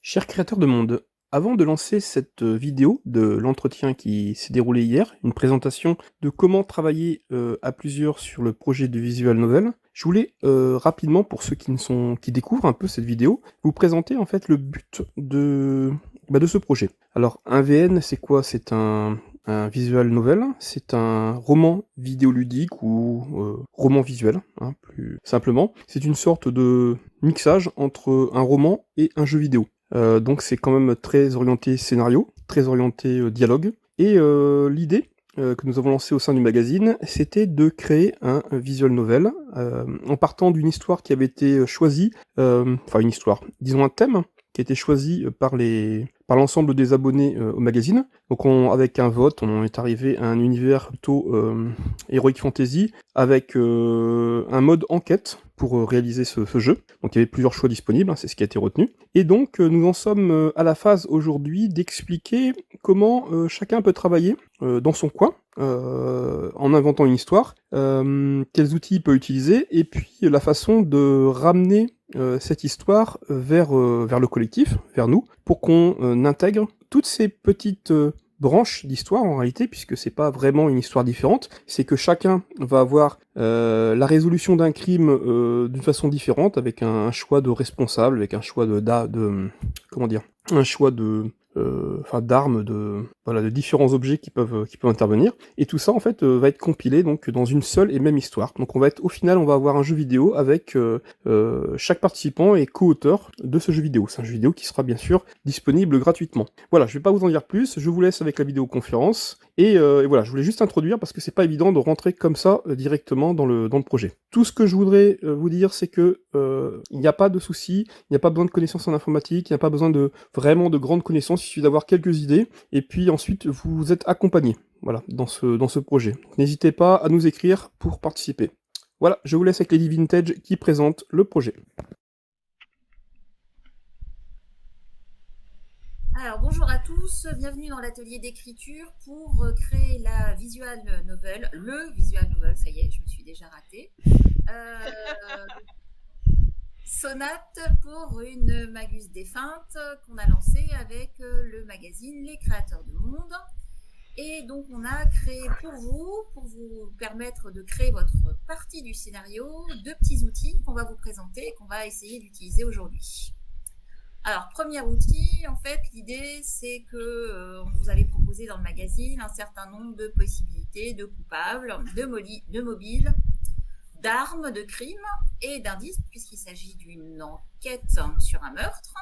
Chers créateurs de monde, avant de lancer cette vidéo de l'entretien qui s'est déroulé hier, une présentation de comment travailler à plusieurs sur le projet de visual novel, je voulais rapidement, pour ceux qui découvrent un peu cette vidéo, vous présenter en fait le but de ce projet. Alors un VN, c'est quoi? C'est un visual novel, c'est un roman vidéoludique ou roman visuel, hein, plus simplement. C'est une sorte de mixage entre un roman et un jeu vidéo. Donc c'est quand même très orienté scénario, très orienté dialogue. Et l'idée que nous avons lancée au sein du magazine, c'était de créer un visual novel en partant d'une histoire qui avait été choisie, enfin une histoire, disons un thème qui a été choisi par l'ensemble des abonnés au magazine. Donc avec un vote, on est arrivé à un univers plutôt heroic fantasy avec un mode enquête pour réaliser ce jeu. Donc il y avait plusieurs choix disponibles, hein, c'est ce qui a été retenu. Et donc nous en sommes à la phase aujourd'hui d'expliquer comment chacun peut travailler dans son coin, en inventant une histoire, quels outils il peut utiliser, et puis la façon de ramener cette histoire vers le collectif, vers nous, pour qu'on intègre toutes ces petites branches d'histoire en réalité, puisque c'est pas vraiment une histoire différente, c'est que chacun va avoir la résolution d'un crime d'une façon différente, avec un choix de responsable, avec un choix comment dire, un choix d'armes, de différents objets qui peuvent intervenir, et tout ça en fait va être compilé donc dans une seule et même histoire. Donc au final on va avoir un jeu vidéo avec chaque participant est co-auteur de ce jeu vidéo. C'est un jeu vidéo qui sera bien sûr disponible gratuitement. Voilà, je vais pas vous en dire plus, je vous laisse avec la vidéoconférence, et voilà, je voulais juste introduire parce que c'est pas évident de rentrer comme ça directement dans le projet. Tout ce que je voudrais vous dire, c'est que il n'y a pas de souci, il n'y a pas besoin de connaissances en informatique, il n'y a pas besoin vraiment de grandes connaissances, il suffit d'avoir quelques idées, et puis ensuite vous êtes accompagné, voilà, dans ce projet. N'hésitez pas à nous écrire pour participer. Voilà, je vous laisse avec Lady Vintage qui présente le projet. Alors bonjour à tous, bienvenue dans l'atelier d'écriture pour créer la visual novel, le visual novel, ça y est, je me suis déjà ratée. Sonate pour une Magus défunte qu'on a lancée avec le magazine Les Créateurs de Monde. Et donc on a créé pour vous permettre de créer votre partie du scénario, deux petits outils qu'on va vous présenter et qu'on va essayer d'utiliser aujourd'hui. Alors, premier outil, en fait, l'idée, c'est que on vous avait proposé dans le magazine un certain nombre de possibilités de coupables, de mobiles, d'armes, de crimes et d'indices, puisqu'il s'agit d'une enquête sur un meurtre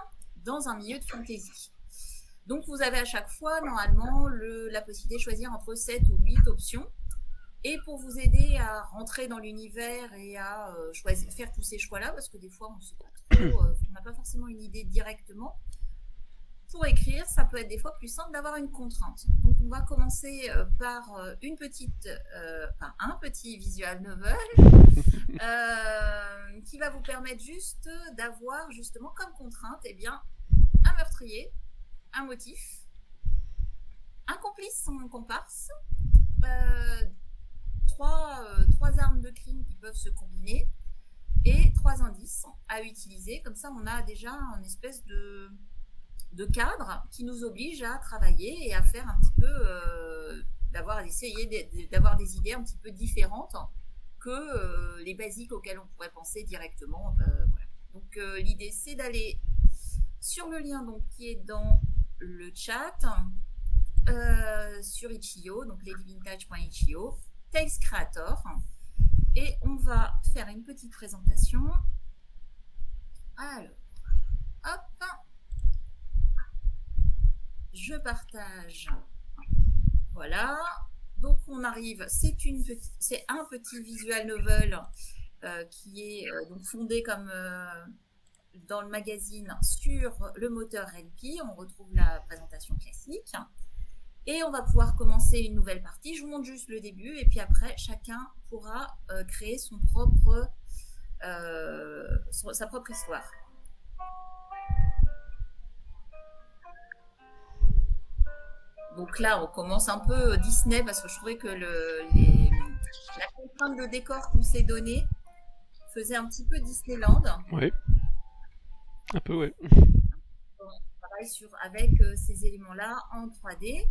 dans un milieu de fantasy. Donc, vous avez à chaque fois, normalement, la possibilité de choisir entre 7 ou 8 options. Et pour vous aider à rentrer dans l'univers et à faire tous ces choix-là, parce que des fois, on ne sait pas trop, on n'a pas forcément une idée directement, pour écrire, ça peut être des fois plus simple d'avoir une contrainte. Donc, on va commencer par un petit visual novel qui va vous permettre juste d'avoir justement comme contrainte un meurtrier, un motif, un complice sans comparse, trois armes de crime qui peuvent se combiner et 3 indices à utiliser. Comme ça, on a déjà une espèce de cadre qui nous oblige à travailler et à faire un petit peu, d'avoir des idées un petit peu différentes que les basiques auxquelles on pourrait penser directement. Voilà. Donc l'idée, c'est d'aller sur le lien donc, qui est dans le chat, sur Itch.io, donc ladyvintage.itch.io, Tales Creator, et on va faire une petite présentation. Alors, hop, je partage. Voilà. Donc on arrive. C'est un petit visual novel qui est donc fondé comme dans le magazine sur le moteur Ren'Py. On retrouve la présentation classique. Et on va pouvoir commencer une nouvelle partie. Je vous montre juste le début et puis après, chacun pourra créer sa propre histoire. Donc là, on commence un peu Disney parce que je trouvais que la contrainte de décor qu'on s'est donnée faisait un petit peu Disneyland. Ouais. Un peu, ouais. on travaille avec ces éléments-là en 3D.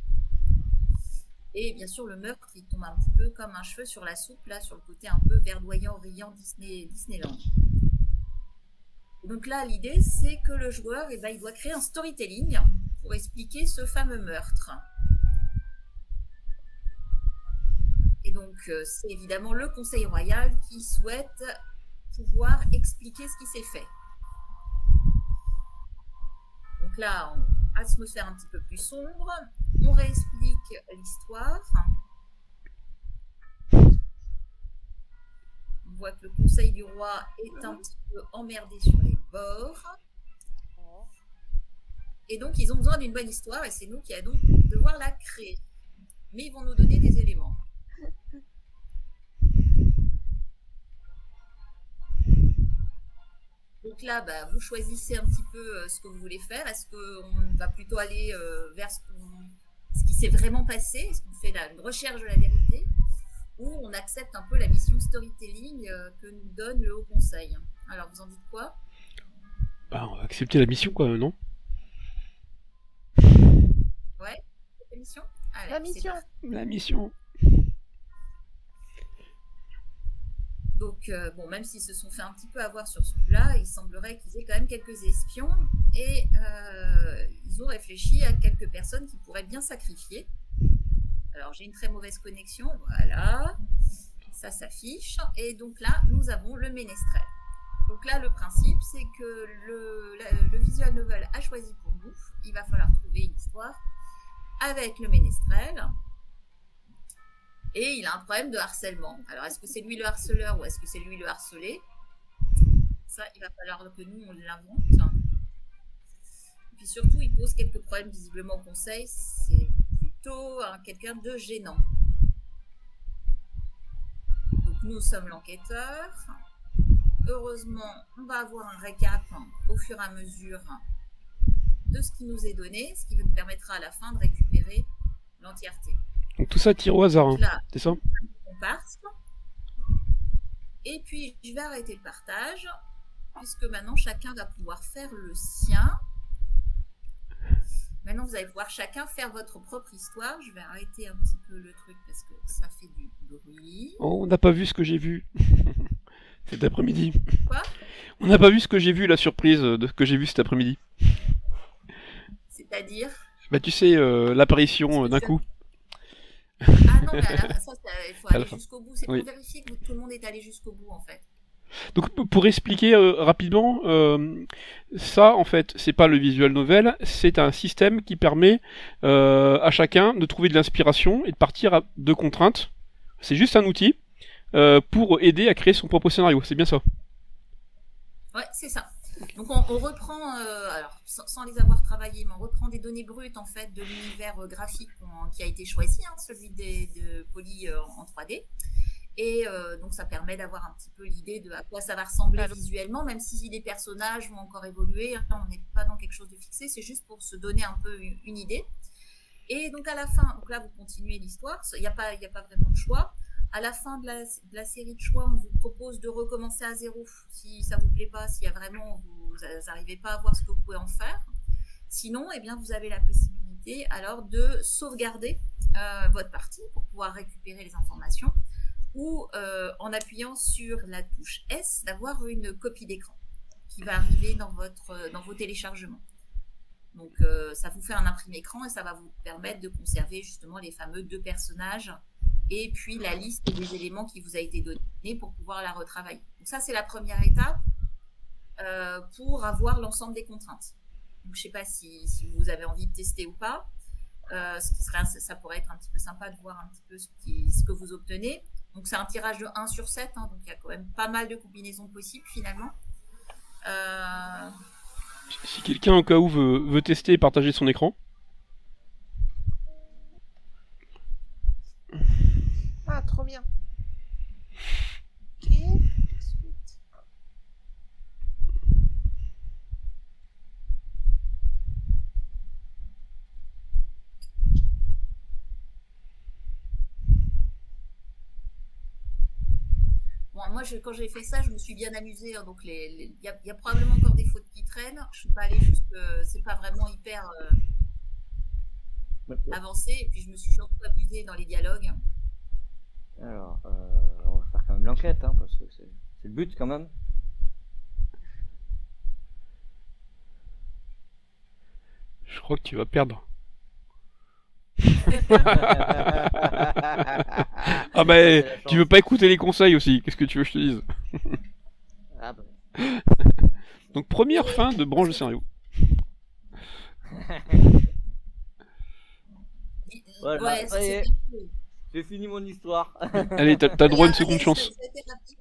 Et bien sûr, le meurtre, il tombe un petit peu comme un cheveu sur la soupe, là, sur le côté un peu verdoyant, riant Disneyland. Donc là, l'idée, c'est que le joueur, il doit créer un storytelling pour expliquer ce fameux meurtre. Et donc, c'est évidemment le Conseil royal qui souhaite pouvoir expliquer ce qui s'est fait. Donc là, atmosphère un petit peu plus sombre, on réexplique l'histoire. On voit que le Conseil du roi est un petit peu emmerdé sur les bords. Et donc, ils ont besoin d'une bonne histoire et c'est nous qui allons devoir la créer. Mais ils vont nous donner des éléments. Donc là, vous choisissez un petit peu ce que vous voulez faire. Est-ce qu'on va plutôt aller vers ce qui s'est vraiment passé? Est-ce qu'on fait une recherche de la vérité? Ou on accepte un peu la mission storytelling que nous donne le Haut Conseil? Alors, vous en dites quoi? On va accepter la mission, quoi, non? Ouais, la mission? Allez, La mission. La mission. Donc, même s'ils se sont fait un petit peu avoir sur ce coup-là, il semblerait qu'ils aient quand même quelques espions et ils ont réfléchi à quelques personnes qui pourraient bien sacrifier. Alors, j'ai une très mauvaise connexion, voilà, ça s'affiche. Et donc là, nous avons le ménestrel. Donc là, le principe, c'est que le visual novel a choisi pour nous. Il va falloir trouver une histoire avec le ménestrel. Et il a un problème de harcèlement. Alors, est-ce que c'est lui le harceleur ou est-ce que c'est lui le harcelé? Ça, il va falloir que nous, on l'invente. Et puis surtout, il pose quelques problèmes visiblement au conseil. C'est plutôt quelqu'un de gênant. Donc, nous sommes l'enquêteur. Heureusement, on va avoir un récap au fur et à mesure de ce qui nous est donné, ce qui nous permettra à la fin de récupérer l'entièreté. Donc tout ça tire au hasard, hein. C'est ça? On part. Et puis, je vais arrêter le partage, puisque maintenant, chacun va pouvoir faire le sien. Maintenant, vous allez pouvoir chacun faire votre propre histoire. Je vais arrêter un petit peu le truc, parce que ça fait du bruit. Oh, on n'a pas vu ce que j'ai vu. Cet après-midi. Quoi? On n'a pas vu ce que j'ai vu, la surprise de ce que j'ai vu cet après-midi. C'est-à-dire? Tu sais, l'apparition d'un coup. Ah non, mais ça, il faut aller jusqu'au bout. C'est pour vérifier que tout le monde est allé jusqu'au bout, en fait. Donc, pour expliquer rapidement, ça, en fait, c'est pas le visual novel, c'est un système qui permet à chacun de trouver de l'inspiration et de partir de contraintes. C'est juste un outil pour aider à créer son propre scénario. C'est bien ça? Ouais, c'est ça. Donc on reprend, alors sans les avoir travaillées, mais on reprend des données brutes en fait de l'univers graphique qui a été choisi, celui de Poly en 3D. Et donc ça permet d'avoir un petit peu l'idée de à quoi ça va ressembler visuellement, même si les personnages vont encore évoluer. On n'est pas dans quelque chose de fixé, c'est juste pour se donner un peu une idée. Et donc à la fin, donc là vous continuez l'histoire, il n'y a pas vraiment de choix. À la fin de la série de choix, on vous propose de recommencer à zéro si ça vous plaît pas, si vraiment vous n'arrivez pas à voir ce que vous pouvez en faire. Sinon, vous avez la possibilité alors de sauvegarder votre partie pour pouvoir récupérer les informations ou en appuyant sur la touche S, d'avoir une copie d'écran qui va arriver dans vos téléchargements. Donc ça vous fait un imprimé écran et ça va vous permettre de conserver justement les fameux 2 personnages et puis la liste des éléments qui vous a été donnée pour pouvoir la retravailler. Donc ça, c'est la première étape pour avoir l'ensemble des contraintes. Donc je ne sais pas si vous avez envie de tester ou pas. Ça pourrait être un petit peu sympa de voir un petit peu ce que vous obtenez. Donc c'est un tirage de 1 sur 7, donc il y a quand même pas mal de combinaisons possibles finalement. Si quelqu'un au cas où veut tester et partager son écran. Ah, trop bien. Ok. Bon, Alors moi, quand j'ai fait ça, je me suis bien amusée. Hein, donc il y a probablement encore des fautes qui traînent. Je suis pas allée jusque, c'est pas vraiment hyper avancé. Et puis je me suis surtout amusée dans les dialogues. Alors, on va faire quand même l'enquête, hein, parce que c'est le but quand même. Je crois que tu vas perdre. Ah bah, tu veux pas écouter les conseils aussi, qu'est-ce que tu veux que je te dise? Ah bah. Donc première fin de branche de scénario. Voilà, Ouais, ça y est, c'est bien. j'ai fini mon histoire. Allez, t'as droit à une seconde chance. Ça a été rapide.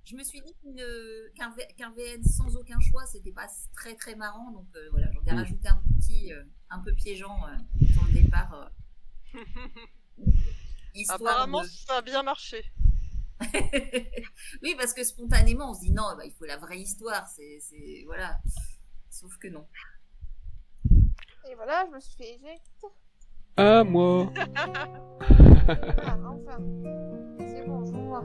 Je me suis dit qu'un VN sans aucun choix, c'était pas très très marrant. Donc voilà, j'en ai rajouté un petit, un peu piégeant sur le départ. Apparemment, ça a bien marché. Oui, parce que spontanément, on se dit non, bah, il faut la vraie histoire. Voilà. Sauf que non. Et voilà, je me suis fait éjecter. Ah, moi. Ah, enfin. C'est bon, je vois.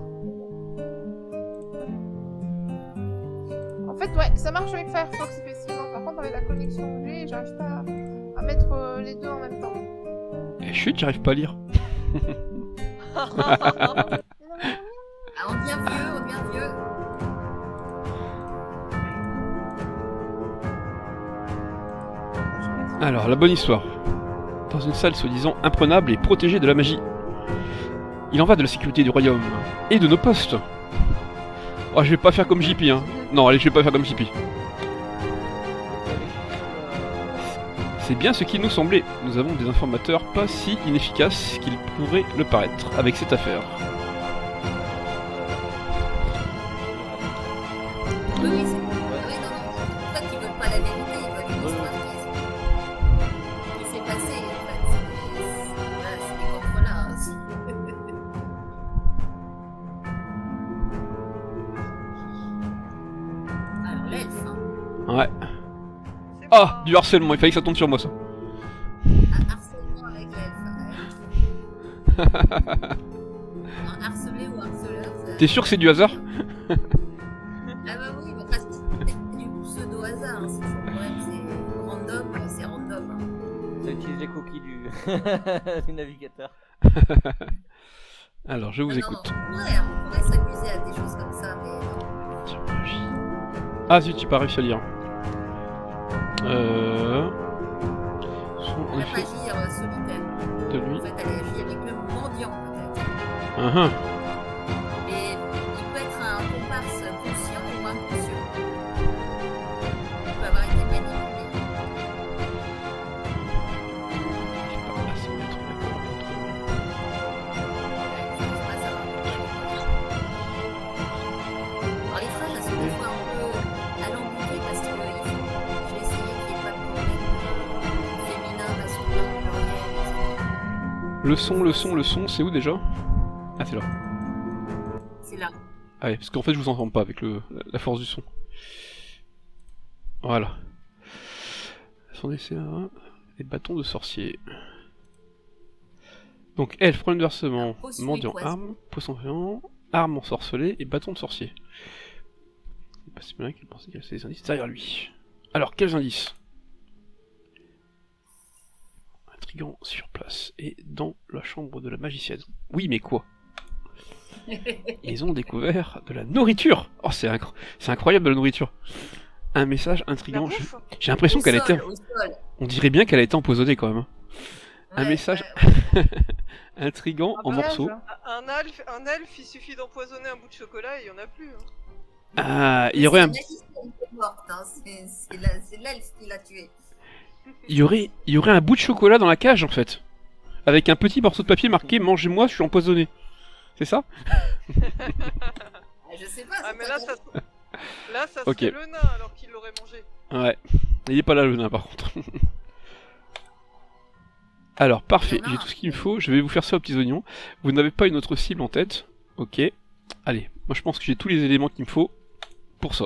En fait, ouais, ça marche avec Firefox, effectivement. Par contre, avec la connexion que j'ai, j'arrive pas à mettre les deux en même temps. Eh, chut, j'arrive pas à lire. Ah, on devient vieux, on devient vieux. Alors, la bonne histoire. Dans une salle soi-disant imprenable et protégée de la magie. Il en va de la sécurité du royaume. Et de nos postes. Oh, je vais pas faire comme JP, hein. Non, allez, je vais pas faire comme JP. C'est bien ce qu'il nous semblait. Nous avons des informateurs pas si inefficaces qu'ils pourraient le paraître avec cette affaire. Oui, oui, c'est. Oui, non, non. En fait, ils veulent pas la vérité, ils veulent une histoire qui s'est passée. En fait, voilà, c'est des contre-là. Alors, l'elfe. Hein. Ouais. C'est Ah, pas- du harcèlement, il fallait que ça tombe sur moi, ça. Un harcèlement avec l'elfe. Ouais. Un harcelé ou harceleur. T'es sûr que c'est du hasard? Ah bah oui, mais parce que c'est du pseudo-hasard. Hein. C'est toujours le problème, c'est random. Hein. Ça utilise les cookies du, du navigateur. Alors, je vous Non, écoute. non, on pourrait s'amuser à des choses comme ça, mais non. Ah zut, j'ai pas réussi à lire. En Elle effet, va agir solitaire. de lui. En fait, elle agit avec le mendiant, peut-être. Ah, Mais il peut être un comparse conscient ou inconscient. Il peut avoir été manipulé. Ah, ça va être d'accord. Je pense pas savoir. Alors, les phrases, elles sont des fois un peu alambiquées parce que je vais essayer qu'il n'y ait pas de problème féminin, masculin, pluriel, etc. Le son, c'est où déjà? Ah, c'est là. C'est là. Ah ouais, parce qu'en fait, je vous entends pas avec la force du son. Voilà. Son essai, les bâtons de sorcier. Donc, elfe, problème de versement, Potion mendiant, et poison. arme, poisson géant, arme ensorcelée et bâton de sorcier. C'est pas si malin qu'il pensait qu'il restait des indices derrière lui. Alors, quels indices? Intrigant sur place et dans la chambre de la magicienne. Oui, mais quoi? Ils ont découvert de la nourriture. Oh, c'est incroyable de la nourriture. Un message La intriguant. bouffe. J'ai l'impression Au qu'elle a sol, été... au sol. On dirait bien qu'elle a été empoisonnée quand même. Hein. Un Ouais, message ouais. intrigant Un en mariage. morceaux. Un elfe, il suffit d'empoisonner un bout de chocolat et il y en a plus. Hein. Ah, il y aurait C'est un... la magicienne qui est morte, hein. C'est l'elfe qui l'a tué. Il y aurait un bout de chocolat dans la cage en fait. Avec un petit morceau de papier marqué mangez-moi, je suis empoisonné. C'est ça? Je sais pas. Ah, c'est mais pas là, ça Ok. serait le nain alors qu'il l'aurait mangé. Ouais. Il est pas là le nain par contre. Alors parfait, Il y en a j'ai un. tout ce qu'il me faut, je vais vous faire ça aux petits oignons. Vous n'avez pas une autre cible en tête? Ok. Allez, moi je pense que j'ai tous les éléments qu'il me faut pour ça.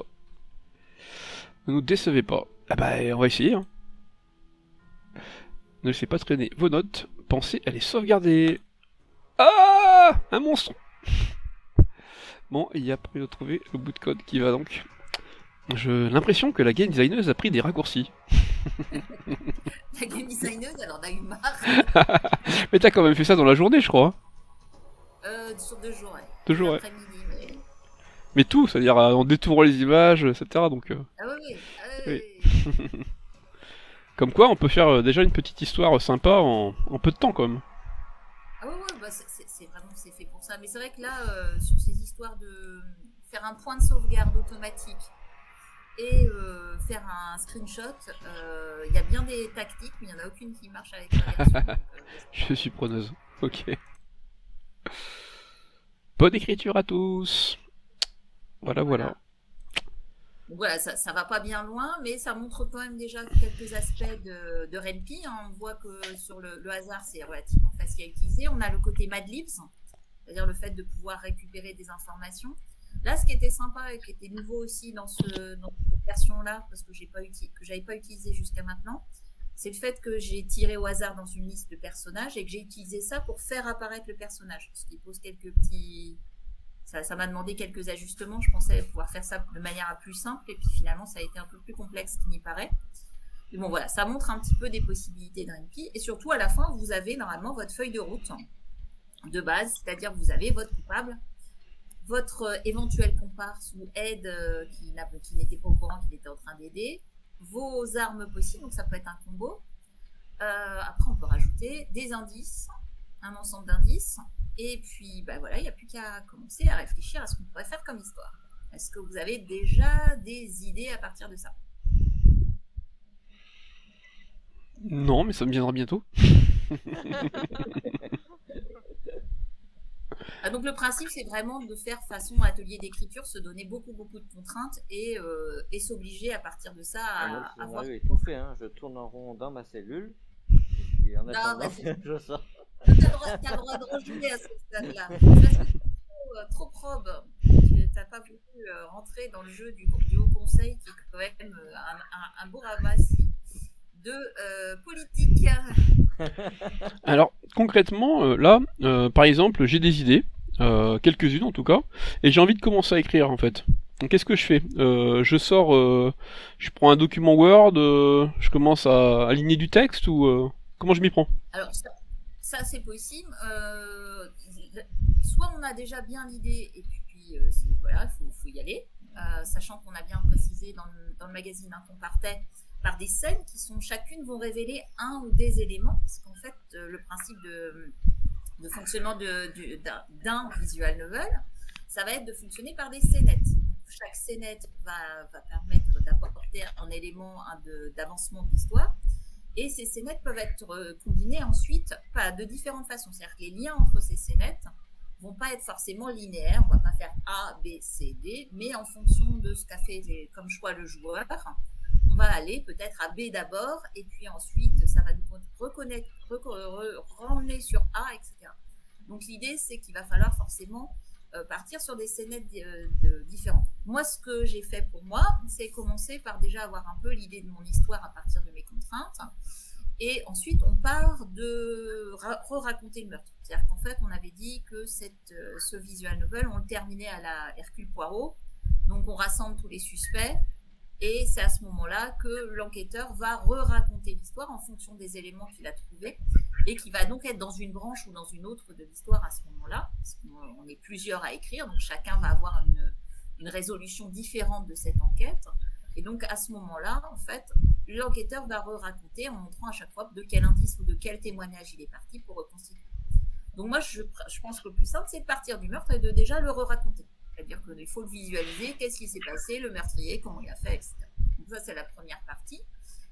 Ne nous décevez pas. Ah bah on va essayer hein. Ne laissez pas traîner vos notes, pensez à les sauvegarder. Ah, un monstre. Bon, il n'y a pas eu de trouver le bout de code qui va donc. J'ai l'impression que la game designeuse a pris des raccourcis. La game designeuse, elle en a eu marre. Mais t'as quand même fait ça dans la journée, je crois. Sur 2 jours, ouais. 2 jours, ouais. L'après-midi, mais... Mais tout, c'est-à-dire en détournant les images, etc. Donc, Ah oui, oui. Comme quoi, on peut faire déjà une petite histoire sympa en peu de temps, quand même. Ah oui, bah c'est vraiment c'est fait pour ça. Mais c'est vrai que là, sur ces histoires de faire un point de sauvegarde automatique et faire un screenshot, il y a bien des tactiques, mais il n'y en a aucune qui marche avec la version. Donc, Je suis preneuse. Ok. Bonne écriture à tous. Voilà. Donc voilà, ça va pas bien loin, mais ça montre quand même déjà quelques aspects de Ren'Py. Hein. On voit que sur le hasard, c'est relativement facile à utiliser. On a le côté Madlibs, c'est-à-dire le fait de pouvoir récupérer des informations. Là, ce qui était sympa et qui était nouveau aussi dans cette version-là, parce que j'avais pas utilisé jusqu'à maintenant, c'est le fait que j'ai tiré au hasard dans une liste de personnages et que j'ai utilisé ça pour faire apparaître le personnage, ce qui pose quelques petits... Ça m'a demandé quelques ajustements. Je pensais pouvoir faire ça de manière plus simple et puis finalement ça a été un peu plus complexe qu'il n'y paraît. Mais bon voilà, ça montre un petit peu des possibilités de Ren'Py et surtout à la fin vous avez normalement votre feuille de route de base, c'est-à-dire vous avez votre coupable, votre éventuel comparse ou aide qui n'était pas au courant qu'il était en train d'aider, vos armes possibles, donc ça peut être un combo. Après on peut rajouter des indices, un ensemble d'indices. Et puis, bah voilà, il n'y a plus qu'à commencer à réfléchir à ce qu'on pourrait faire comme histoire. Est-ce que vous avez déjà des idées à partir de ça? Non, mais ça me viendra bientôt. Donc le principe, c'est vraiment de faire façon atelier d'écriture, se donner beaucoup de contraintes et s'obliger à partir de ça à avoir... Oui, tout fait, hein. Je tourne en rond dans ma cellule. Et en attendant, je sors. T'as le droit de rejouer à ce stade-là. Parce que c'est trop probe. T'as pas voulu rentrer dans le jeu du Haut Conseil, qui est quand même un beau ramassis de politique. Alors, concrètement, là, par exemple, j'ai des idées, quelques-unes en tout cas, et j'ai envie de commencer à écrire en fait. Donc qu'est-ce que je fais? Je sors, je prends un document Word, je commence à aligner du texte ou comment je m'y prends? Alors ça c'est possible. Soit on a déjà bien l'idée et puis voilà, il faut y aller, sachant qu'on a bien précisé dans le magazine qu'on partait par des scènes qui sont chacune vont révéler un ou des éléments, parce qu'en fait le principe de fonctionnement d'un visual novel, ça va être de fonctionner par des scénettes. Chaque scénette va permettre d'apporter un élément d'avancement de l'histoire. Et ces scénettes peuvent être combinées ensuite de différentes façons. C'est-à-dire que les liens entre ces scénettes vont pas être forcément linéaires. On va pas faire A, B, C, D, mais en fonction de ce qu'a fait comme choix le joueur, on va aller peut-être à B d'abord, et puis ensuite ça va nous ramener sur A, etc. Donc l'idée, c'est qu'il va falloir forcément partir sur des scénettes différentes. Moi, ce que j'ai fait pour moi, c'est commencer par déjà avoir un peu l'idée de mon histoire à partir de mes contraintes. Et ensuite, on part de re-raconter le meurtre. C'est-à-dire qu'en fait, on avait dit que ce visual novel, on le terminait à la Hercule Poirot. Donc, on rassemble tous les suspects. Et c'est à ce moment-là que l'enquêteur va re-raconter l'histoire en fonction des éléments qu'il a trouvés et qui va donc être dans une branche ou dans une autre de l'histoire à ce moment-là, parce qu'on est plusieurs à écrire, donc chacun va avoir une résolution différente de cette enquête. Et donc à ce moment-là, en fait, l'enquêteur va re-raconter en montrant à chaque fois de quel indice ou de quel témoignage il est parti pour reconstituer. Donc moi, je pense que le plus simple, c'est de partir du meurtre et de déjà le re-raconter. C'est-à-dire qu'il faut le visualiser, qu'est-ce qui s'est passé, le meurtrier, comment il a fait, etc. Donc ça, c'est la première partie.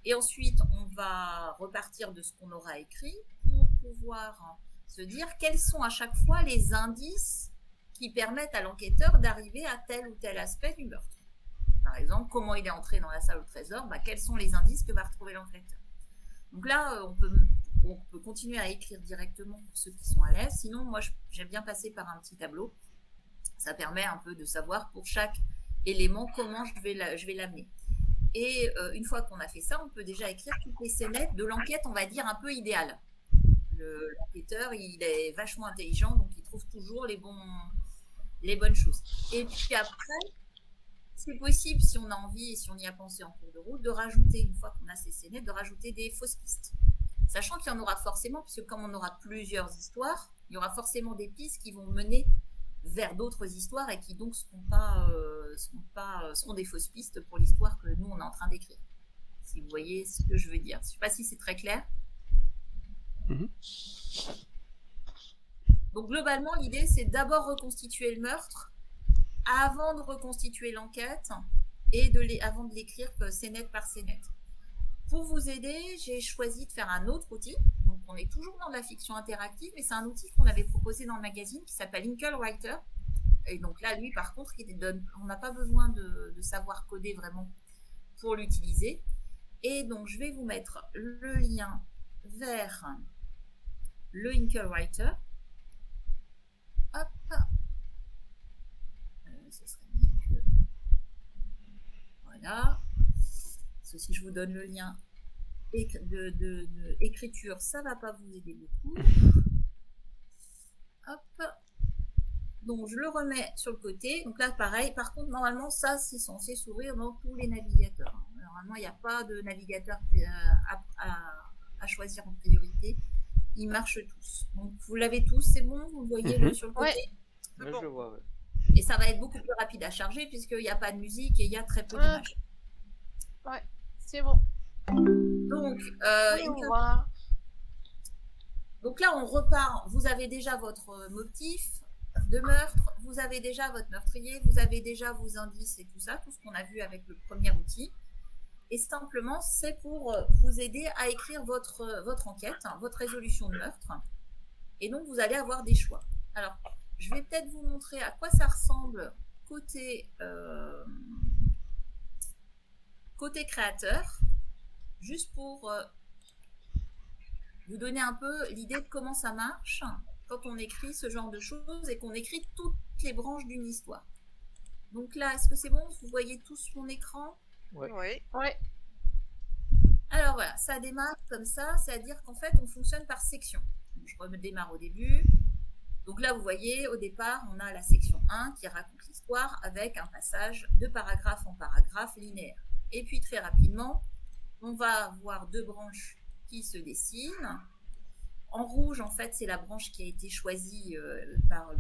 Et ensuite, on va repartir de ce qu'on aura écrit pour pouvoir se dire quels sont à chaque fois les indices qui permettent à l'enquêteur d'arriver à tel ou tel aspect du meurtre. Par exemple, comment il est entré dans la salle au trésor, quels sont les indices que va retrouver l'enquêteur. Donc là, on peut continuer à écrire directement pour ceux qui sont à l'aise. Sinon, moi, j'aime bien passer par un petit tableau. Ça permet un peu de savoir pour chaque élément comment je vais l'amener. Et une fois qu'on a fait ça, on peut déjà écrire toutes les scénettes de l'enquête, on va dire, un peu idéale. L'enquêteur, il est vachement intelligent, donc il trouve toujours les les bonnes choses. Et puis après, c'est possible, si on a envie et si on y a pensé en cours de route, de rajouter, une fois qu'on a ces scénettes, de rajouter des fausses pistes. Sachant qu'il y en aura forcément, puisque comme on aura plusieurs histoires, il y aura forcément des pistes qui vont mener vers d'autres histoires et qui donc seront des fausses pistes pour l'histoire que nous, on est en train d'écrire. Si vous voyez ce que je veux dire. Je ne sais pas si c'est très clair. Mhm. Donc globalement, l'idée, c'est d'abord reconstituer le meurtre avant de reconstituer l'enquête et avant de l'écrire scénette par scénette. Pour vous aider, j'ai choisi de faire un autre outil. Donc on est toujours dans de la fiction interactive, mais c'est un outil qu'on avait proposé dans le magazine qui s'appelle Inkle Writer. Et donc là, lui, par contre, on n'a pas besoin de savoir coder vraiment pour l'utiliser. Et donc, je vais vous mettre le lien vers le Inkle Writer. Hop. Ce serait bien que... Voilà. Parce que si je vous donne le lien d'écriture, ça ne va pas vous aider beaucoup. Hop. Donc, je le remets sur le côté. Donc là, pareil. Par contre, normalement, ça, c'est censé s'ouvrir dans tous les navigateurs. Normalement, il n'y a pas de navigateur à choisir en priorité. Ils marchent tous. Donc, vous l'avez tous, c'est bon? Vous voyez le sur le côté? Moi, je le vois, ouais. Et ça va être beaucoup plus rapide à charger puisqu'il n'y a pas de musique et il y a très peu d'images. Ouais, c'est bon. Donc, Voilà. donc là, on repart. Vous avez déjà votre motif de meurtre, vous avez déjà votre meurtrier, vous avez déjà vos indices et tout ça, tout ce qu'on a vu avec le premier outil. Et simplement, c'est pour vous aider à écrire votre enquête, votre résolution de meurtre. Et donc, vous allez avoir des choix. Alors, je vais peut-être vous montrer à quoi ça ressemble côté créateur, juste pour vous donner un peu l'idée de comment ça marche quand on écrit ce genre de choses et qu'on écrit toutes les branches d'une histoire. Donc là, est-ce que c'est bon? Vous voyez tous mon écran? Ouais. Ouais. Alors voilà, ça démarre comme ça, c'est-à-dire qu'en fait, on fonctionne par section. Donc, je redémarre au début. Donc là, vous voyez, au départ, on a la section 1 qui raconte l'histoire avec un passage de paragraphe en paragraphe linéaire. Et puis très rapidement, on va avoir deux branches qui se dessinent. En rouge, en fait, c'est la branche qui a été choisie par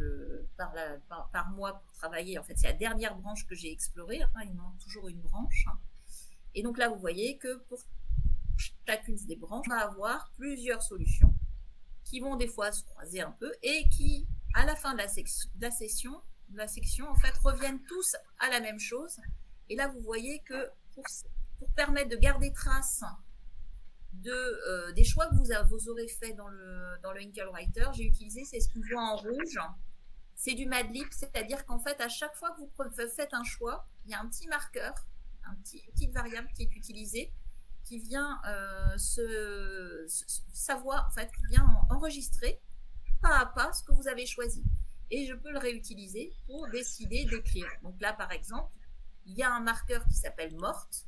moi pour travailler. En fait, c'est la dernière branche que j'ai explorée. Enfin, il manque toujours une branche. Et donc là, vous voyez que pour chacune des branches, on va avoir plusieurs solutions qui vont des fois se croiser un peu et qui, à la fin de la section, en fait, reviennent tous à la même chose. Et là, vous voyez que pour permettre de garder trace des choix que vous aurez fait dans le Inkle Writer, j'ai utilisé, c'est ce qu'on voit en rouge, c'est du Madlib, c'est-à-dire qu'en fait, à chaque fois que vous faites un choix, il y a un petit marqueur, une petite variable qui est utilisée, qui vient savoir, en fait, qui vient enregistrer pas à pas ce que vous avez choisi. Et je peux le réutiliser pour décider d'écrire. Donc là, par exemple, il y a un marqueur qui s'appelle morte,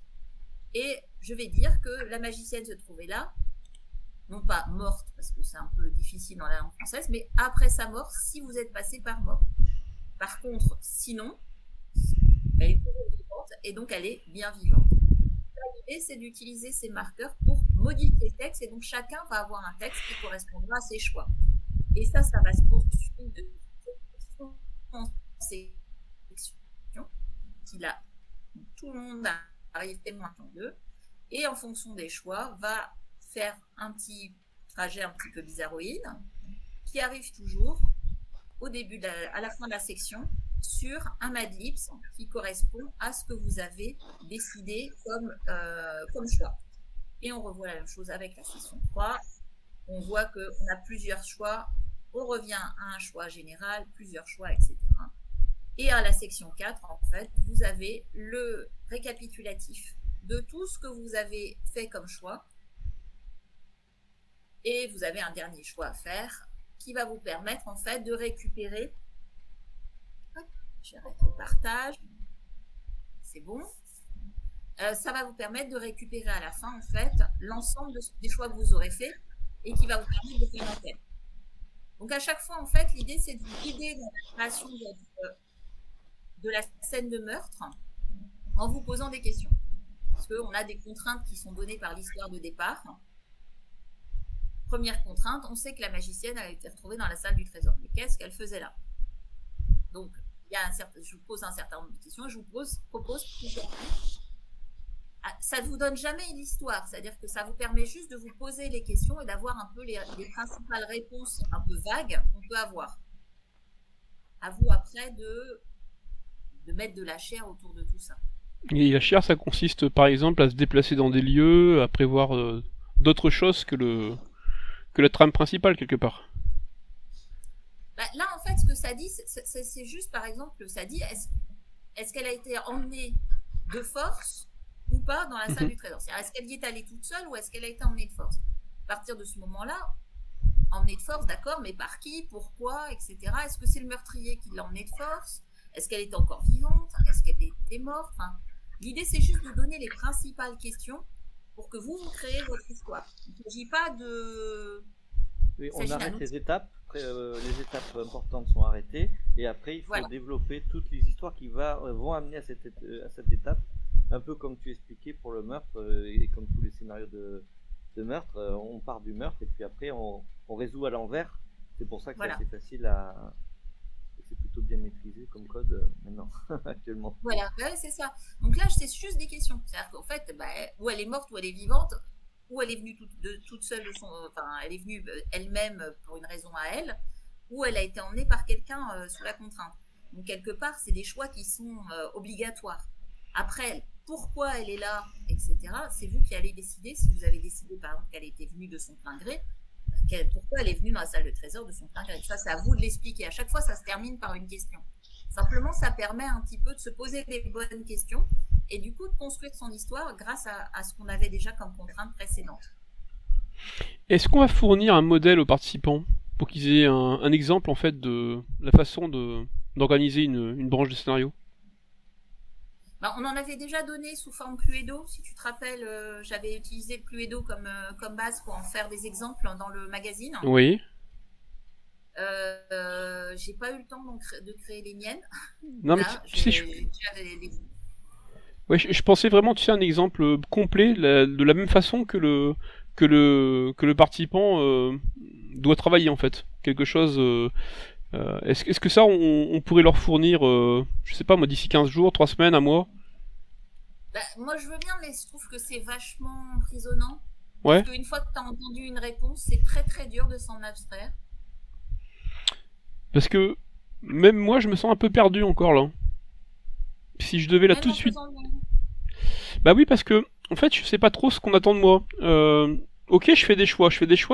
et je vais dire que la magicienne se trouvait là, non pas morte, parce que c'est un peu difficile dans la langue française, mais après sa mort, si vous êtes passé par mort. Par contre, sinon, elle est toujours vivante, et donc elle est bien vivante. L'idée, c'est d'utiliser ces marqueurs pour modifier le texte, et donc chacun va avoir un texte qui correspondra à ses choix. Et ça va se poursuivre de section, tout le monde arrive témoin d'eux, et en fonction des choix, va faire un petit trajet un petit peu bizarroïde, qui arrive toujours au début, à la fin de la section, sur un Madlib qui correspond à ce que vous avez décidé comme choix. Et on revoit la même chose avec la section 3. On voit qu'on a plusieurs choix, on revient à un choix général, plusieurs choix, etc. Et à la section 4, en fait, vous avez le récapitulatif de tout ce que vous avez fait comme choix. Et vous avez un dernier choix à faire qui va vous permettre, en fait, de récupérer. Hop, j'arrête le partage. C'est bon. Ça va vous permettre de récupérer à la fin, en fait, l'ensemble des choix que vous aurez fait et qui va vous permettre de faire une enquête. Donc, à chaque fois, en fait, l'idée, c'est de vous guider dans la création de votre de la scène de meurtre en vous posant des questions. Parce qu'on a des contraintes qui sont données par l'histoire de départ. Première contrainte, on sait que la magicienne a été retrouvée dans la salle du trésor. Mais qu'est-ce qu'elle faisait là? Donc, je vous pose un certain nombre de questions et je vous propose plusieurs. Ça ne vous donne jamais une histoire, c'est-à-dire que ça vous permet juste de vous poser les questions et d'avoir un peu les principales réponses un peu vagues qu'on peut avoir. À vous après de mettre de la chair autour de tout ça. Et la chair, ça consiste par exemple à se déplacer dans des lieux, à prévoir d'autres choses que la trame principale quelque part. Là, en fait, ce que ça dit, c'est juste, par exemple, ça dit, est-ce qu'elle a été emmenée de force ou pas dans la salle du trésor? C'est-à-dire, est-ce qu'elle y est allée toute seule ou est-ce qu'elle a été emmenée de force? À partir de ce moment-là, emmenée de force, d'accord, mais par qui, pourquoi, etc. Est-ce que c'est le meurtrier qui l'a emmenée de force? Est-ce qu'elle était encore vivante? Est-ce qu'elle était morte? Enfin, l'idée, c'est juste de donner les principales questions pour que vous créez votre histoire. Il ne s'agit pas de... Oui, on arrête les étapes. Les étapes importantes sont arrêtées. Et après, il faut développer toutes les histoires qui vont amener à cette étape. Un peu comme tu expliquais pour le meurtre et comme tous les scénarios de meurtre. On part du meurtre et puis après, on résout à l'envers. C'est pour ça que c'est assez facile à... C'est plutôt bien maîtrisé comme code maintenant, actuellement. Voilà, c'est ça. Donc là, c'est juste des questions. C'est-à-dire qu'en fait, ou elle est morte, ou elle est vivante, ou elle est venue toute seule elle est venue elle-même pour une raison à elle, ou elle a été emmenée par quelqu'un sous la contrainte. Donc quelque part, c'est des choix qui sont obligatoires. Après, pourquoi elle est là, etc., c'est vous qui allez décider. Si vous avez décidé, par exemple, qu'elle était venue de son plein gré, pourquoi elle est venue dans la salle de trésor de son plein gré. Ça, c'est à vous de l'expliquer. À chaque fois, ça se termine par une question. Simplement, ça permet un petit peu de se poser les bonnes questions et du coup de construire son histoire grâce à ce qu'on avait déjà comme contrainte précédente. Est-ce qu'on va fournir un modèle aux participants pour qu'ils aient un exemple en fait de la façon d'organiser une branche de scénario? On en avait déjà donné sous forme Cluedo. Si tu te rappelles, j'avais utilisé le Cluedo comme base pour en faire des exemples dans le magazine. Oui. J'ai pas eu le temps de créer les miennes. Non, là, mais tu sais, je pensais vraiment, tu sais, un exemple complet de la même façon que le participant doit travailler en fait. Quelque chose. Est-ce que ça, on pourrait leur fournir, je sais pas moi, d'ici 15 jours, 3 semaines, un mois? Moi je veux bien, mais je trouve que c'est vachement emprisonnant. Ouais. Parce qu'une fois que tu as entendu une réponse, c'est très très dur de s'en abstraire. Parce que même moi, je me sens un peu perdu encore là. Si je devais là tout de suite. Bah oui, parce que en fait, je sais pas trop ce qu'on attend de moi. Ok, je fais des choix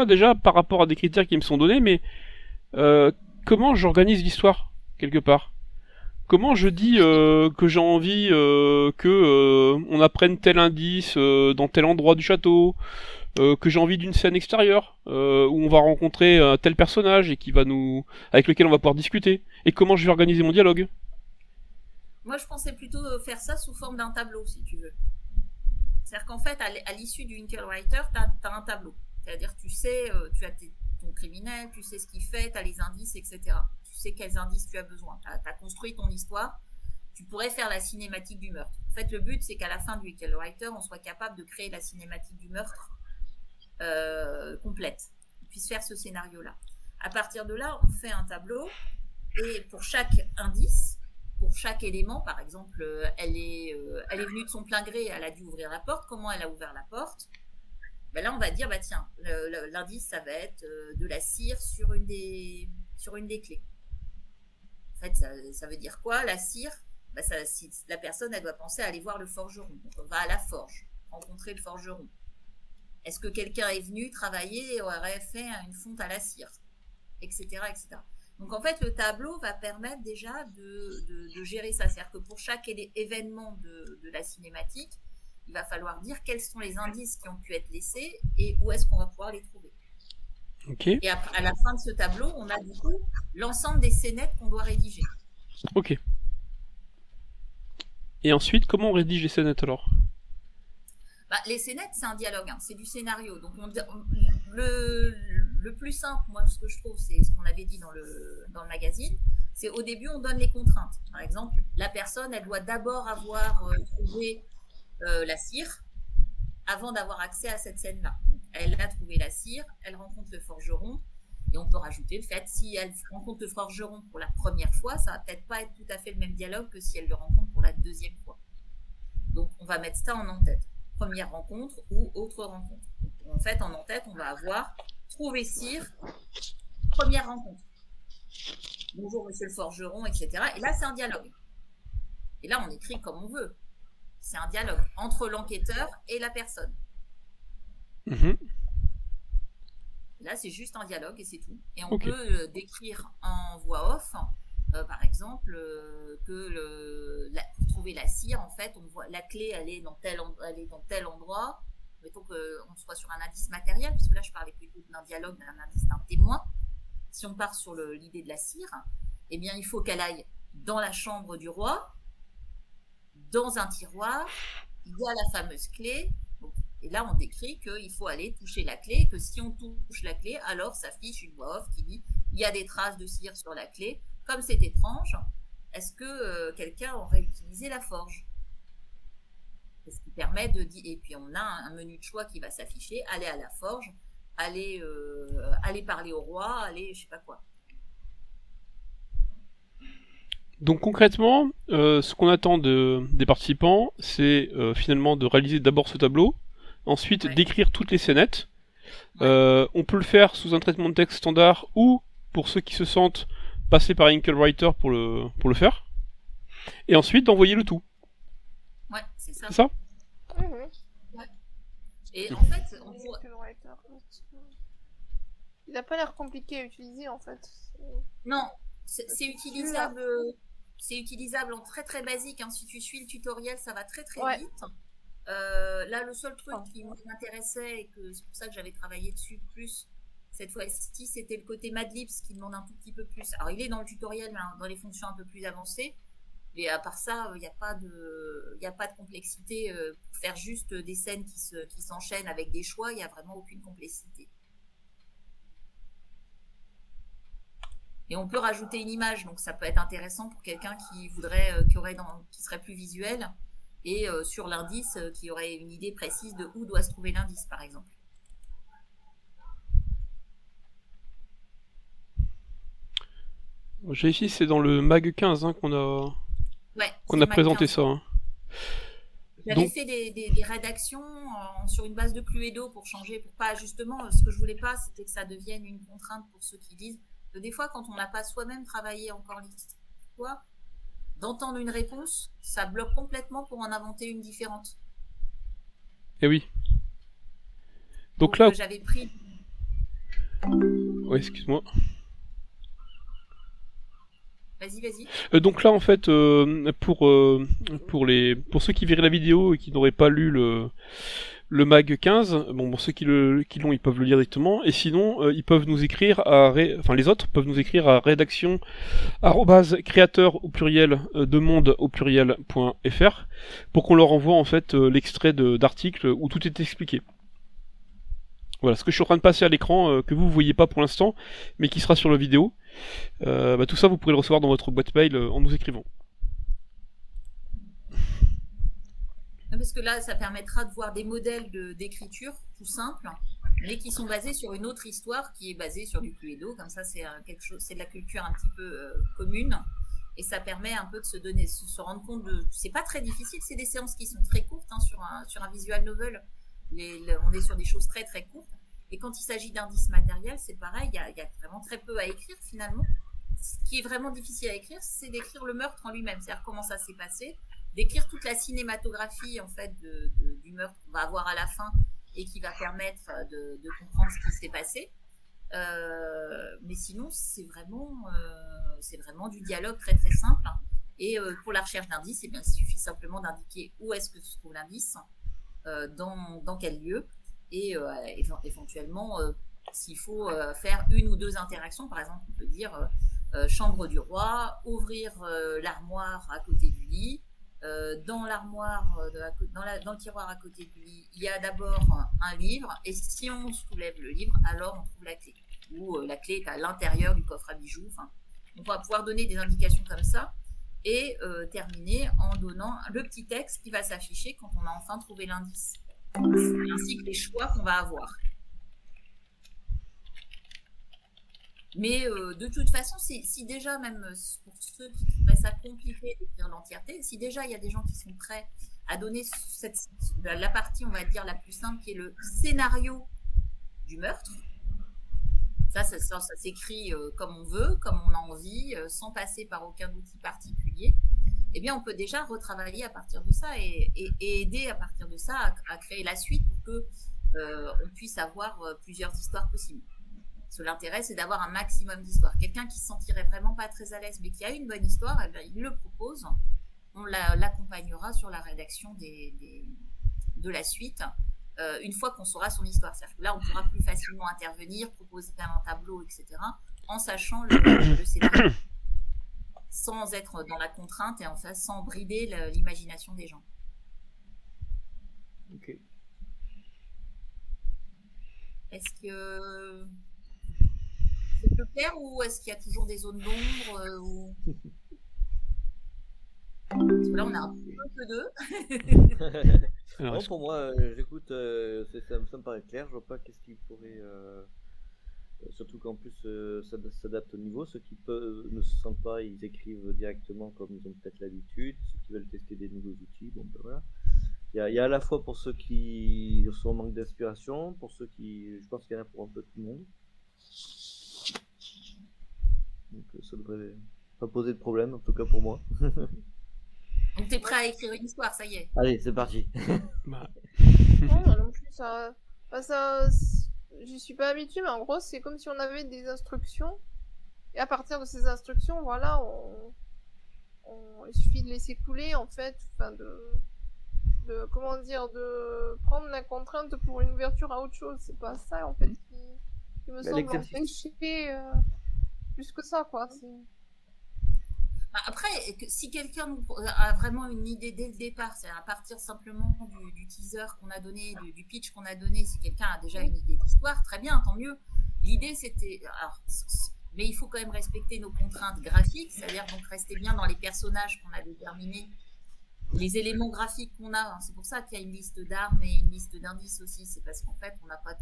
déjà par rapport à des critères qui me sont donnés, mais comment j'organise l'histoire quelque part? Comment je dis que j'ai envie que on apprenne tel indice dans tel endroit du château, que j'ai envie d'une scène extérieure où on va rencontrer tel personnage et avec lequel on va pouvoir discuter, et comment je vais organiser mon dialogue? Moi, je pensais plutôt faire ça sous forme d'un tableau, si tu veux. C'est-à-dire qu'en fait, à l'issue du Winkle Writer, tu as un tableau. C'est-à-dire, tu sais, tu as ton criminel, tu sais ce qu'il fait, tu as les indices, etc. Tu sais quels indices tu as besoin. Tu as construit ton histoire. Tu pourrais faire la cinématique du meurtre. En fait, le but, c'est qu'à la fin du Winkle Writer, on soit capable de créer la cinématique du meurtre complète. On puisse faire ce scénario-là. À partir de là, on fait un tableau et pour chaque indice, pour chaque élément, par exemple, elle est venue de son plein gré, elle a dû ouvrir la porte. Comment elle a ouvert la porte? Là, on va dire, tiens, l'indice, ça va être de la cire sur une des clés. En fait, ça veut dire quoi, la cire? Si la personne, elle doit penser à aller voir le forgeron. Donc, on va à la forge, rencontrer le forgeron. Est-ce que quelqu'un est venu travailler et aurait fait une fonte à la cire, etc., etc. Donc, en fait, le tableau va permettre déjà de gérer ça. C'est-à-dire que pour chaque événement de la cinématique, il va falloir dire quels sont les indices qui ont pu être laissés et où est-ce qu'on va pouvoir les trouver. Okay. Et à la fin de ce tableau, on a du coup l'ensemble des scénettes qu'on doit rédiger. Ok. Et ensuite, comment on rédige les scénettes alors? Les scénettes, c'est un dialogue, hein, c'est du scénario. Donc le plus simple, moi, ce que je trouve, c'est ce qu'on avait dit dans le magazine. c'est au début, on donne les contraintes. Par exemple, la personne, elle doit d'abord avoir trouvé la cire avant d'avoir accès à cette scène-là. Elle a trouvé la cire, elle rencontre le forgeron, et on peut rajouter le fait, si elle rencontre le forgeron pour la première fois, ça va peut-être pas être tout à fait le même dialogue que si elle le rencontre pour la deuxième fois. Donc, on va mettre ça en en-tête. Première rencontre ou autre rencontre. Donc, en fait, en en-tête, on va avoir trouvé cire, première rencontre. Bonjour, monsieur le forgeron, etc. Et là, c'est un dialogue. Et là, on écrit comme on veut. C'est un dialogue entre l'enquêteur et la personne. Mhm. Là, c'est juste un dialogue et c'est tout. Et on peut décrire en voix off, par exemple, pour trouver la cire, en fait, on voit la clé, elle est dans tel endroit. Mettons qu'on soit sur un indice matériel, parce que là, je parlais plutôt d'un dialogue, d'un indice, d'un témoin. Si on part sur l'idée de la cire, eh bien, il faut qu'elle aille dans la chambre du roi, dans un tiroir, il y a la fameuse clé. Et là, on décrit qu'il faut aller toucher la clé, et que si on touche la clé, alors s'affiche une voix off qui dit il y a des traces de cire sur la clé. Comme c'est étrange, est-ce que quelqu'un aurait utilisé la forge? Ce qui permet de dire. Et puis, on a un menu de choix qui va s'afficher aller à la forge, aller parler au roi, aller je sais pas quoi. Donc concrètement, ce qu'on attend des participants, c'est finalement de réaliser d'abord ce tableau, ensuite d'écrire toutes les scénettes. On peut le faire sous un traitement de texte standard ou, pour ceux qui se sentent, passer par Inkwriter pour le faire. Et ensuite d'envoyer le tout. Ouais, c'est ça. C'est ça ? Ouais. Et en fait, il n'a pas l'air compliqué à utiliser en fait. Non, c'est utilisable. C'est utilisable en très très basique. Hein. Si tu suis le tutoriel, ça va très très vite. Là, le seul truc qui m'intéressait et que c'est pour ça que j'avais travaillé dessus plus cette fois-ci, c'était le côté Madlib qui demande un tout petit peu plus. Alors, il est dans le tutoriel, mais dans les fonctions un peu plus avancées. Mais à part ça, il n'y a pas de complexité. Pour faire juste des scènes qui s'enchaînent avec des choix, il n'y a vraiment aucune complexité. Et on peut rajouter une image, donc ça peut être intéressant pour quelqu'un qui serait plus visuel et sur l'indice, qui aurait une idée précise de où doit se trouver l'indice, par exemple. J'ai ici, c'est dans le Mag 15 qu'on a présenté ça. Hein. J'avais fait des rédactions sur une base de Cluedo pour changer, pour pas justement, ce que je voulais pas, c'était que ça devienne une contrainte pour ceux qui lisent. Des fois, quand on n'a pas soi-même travaillé encore l'histoire, d'entendre une réponse, ça bloque complètement pour en inventer une différente. Eh oui. Donc là... j'avais pris... Ouais, excuse-moi. Vas-y. Donc là, en fait, pour ceux qui verraient la vidéo et qui n'auraient pas lu le Mag 15, bon, pour ceux qui l'ont, ils peuvent le lire directement, et sinon, ils peuvent nous écrire les autres peuvent nous écrire à rédaction@créateur au pluriel de monde au pluriel.fr pour qu'on leur envoie en fait l'extrait d'article où tout est expliqué. Voilà, ce que je suis en train de passer à l'écran, que vous voyez pas pour l'instant, mais qui sera sur la vidéo. Tout ça, vous pourrez le recevoir dans votre boîte mail en nous écrivant. Parce que là, ça permettra de voir des modèles d'écriture tout simples, mais qui sont basés sur une autre histoire qui est basée sur du Cluedo. Comme ça, c'est de la culture un petit peu commune, et ça permet un peu de se rendre compte de. C'est pas très difficile, c'est des séances qui sont très courtes sur un visual novel. On est sur des choses très très courtes. Et quand il s'agit d'indices matériels, c'est pareil, il y a vraiment très peu à écrire finalement. Ce qui est vraiment difficile à écrire, c'est d'écrire le meurtre en lui-même, c'est-à-dire comment ça s'est passé, d'écrire toute la cinématographie en fait du meurtre qu'on va avoir à la fin et qui va permettre de comprendre ce qui s'est passé. Mais sinon, c'est vraiment du dialogue très très simple. Et pour la recherche d'indices, il suffit simplement d'indiquer où est-ce que se trouve l'indice, dans quel lieu. Et éventuellement, s'il faut faire une ou deux interactions, par exemple, on peut dire chambre du roi, ouvrir l'armoire à côté du lit. Dans l'armoire, dans le tiroir à côté du lit, il y a d'abord un livre, et si on soulève le livre, alors on trouve la clé. Ou la clé est à l'intérieur du coffre à bijoux. On va pouvoir donner des indications comme ça et terminer en donnant le petit texte qui va s'afficher quand on a enfin trouvé l'indice, ainsi que les choix qu'on va avoir. Mais de toute façon, si déjà, même pour ceux qui trouveraient ça compliqué d'écrire l'entièreté, si déjà il y a des gens qui sont prêts à donner la partie, on va dire, la plus simple, qui est le scénario du meurtre, ça s'écrit comme on veut, comme on a envie, sans passer par aucun outil particulier, eh bien on peut déjà retravailler à partir de ça et aider à partir de ça à créer la suite pour que on puisse avoir plusieurs histoires possibles. Parce que l'intérêt, c'est d'avoir un maximum d'histoires. Quelqu'un qui se sentirait vraiment pas très à l'aise, mais qui a une bonne histoire, eh bien, il le propose. On l'accompagnera sur la rédaction de la suite, une fois qu'on saura son histoire. C'est-à-dire que là, on pourra plus facilement intervenir, proposer un tableau, etc., en sachant le scénario, sans être dans la contrainte et en fait, sans brider l'imagination des gens. Ok. Est-ce que c'est plus clair ou est-ce qu'il y a toujours des zones d'ombre ou... Parce que là, on a un peu deux. Non, pour moi, j'écoute, ça me paraît clair. Je vois pas qu'est-ce qu'il pourrait. Surtout qu'en plus, ça s'adapte au niveau. Ceux qui ne se sentent pas, ils écrivent directement comme ils ont peut-être l'habitude. Ceux qui veulent tester des nouveaux outils, bon ben voilà. Il y a à la fois pour ceux qui sont en manque d'inspiration, pour ceux qui. Je pense qu'il y en a pour un peu tout le monde. Donc ça devrait pas poser de problème, en tout cas pour moi. Donc t'es prêt à écrire une histoire, ça y est. Allez, c'est parti. Non, moi non plus, j'y suis pas habituée, mais en gros, c'est comme si on avait des instructions. Et à partir de ces instructions, voilà, il suffit de laisser couler, en fait, enfin, comment dire, de prendre la contrainte pour une ouverture à autre chose. C'est pas ça, en fait, qui me semble empêcher plus que ça, quoi. Après, si quelqu'un a vraiment une idée dès le départ, c'est à partir simplement du teaser qu'on a donné, du pitch qu'on a donné, si quelqu'un a déjà une idée d'histoire, très bien, tant mieux. L'idée, c'était... mais il faut quand même respecter nos contraintes graphiques, c'est-à-dire donc rester bien dans les personnages qu'on a déterminés, les éléments graphiques qu'on a. C'est pour ça qu'il y a une liste d'armes et une liste d'indices aussi. C'est parce qu'en fait, on n'a pas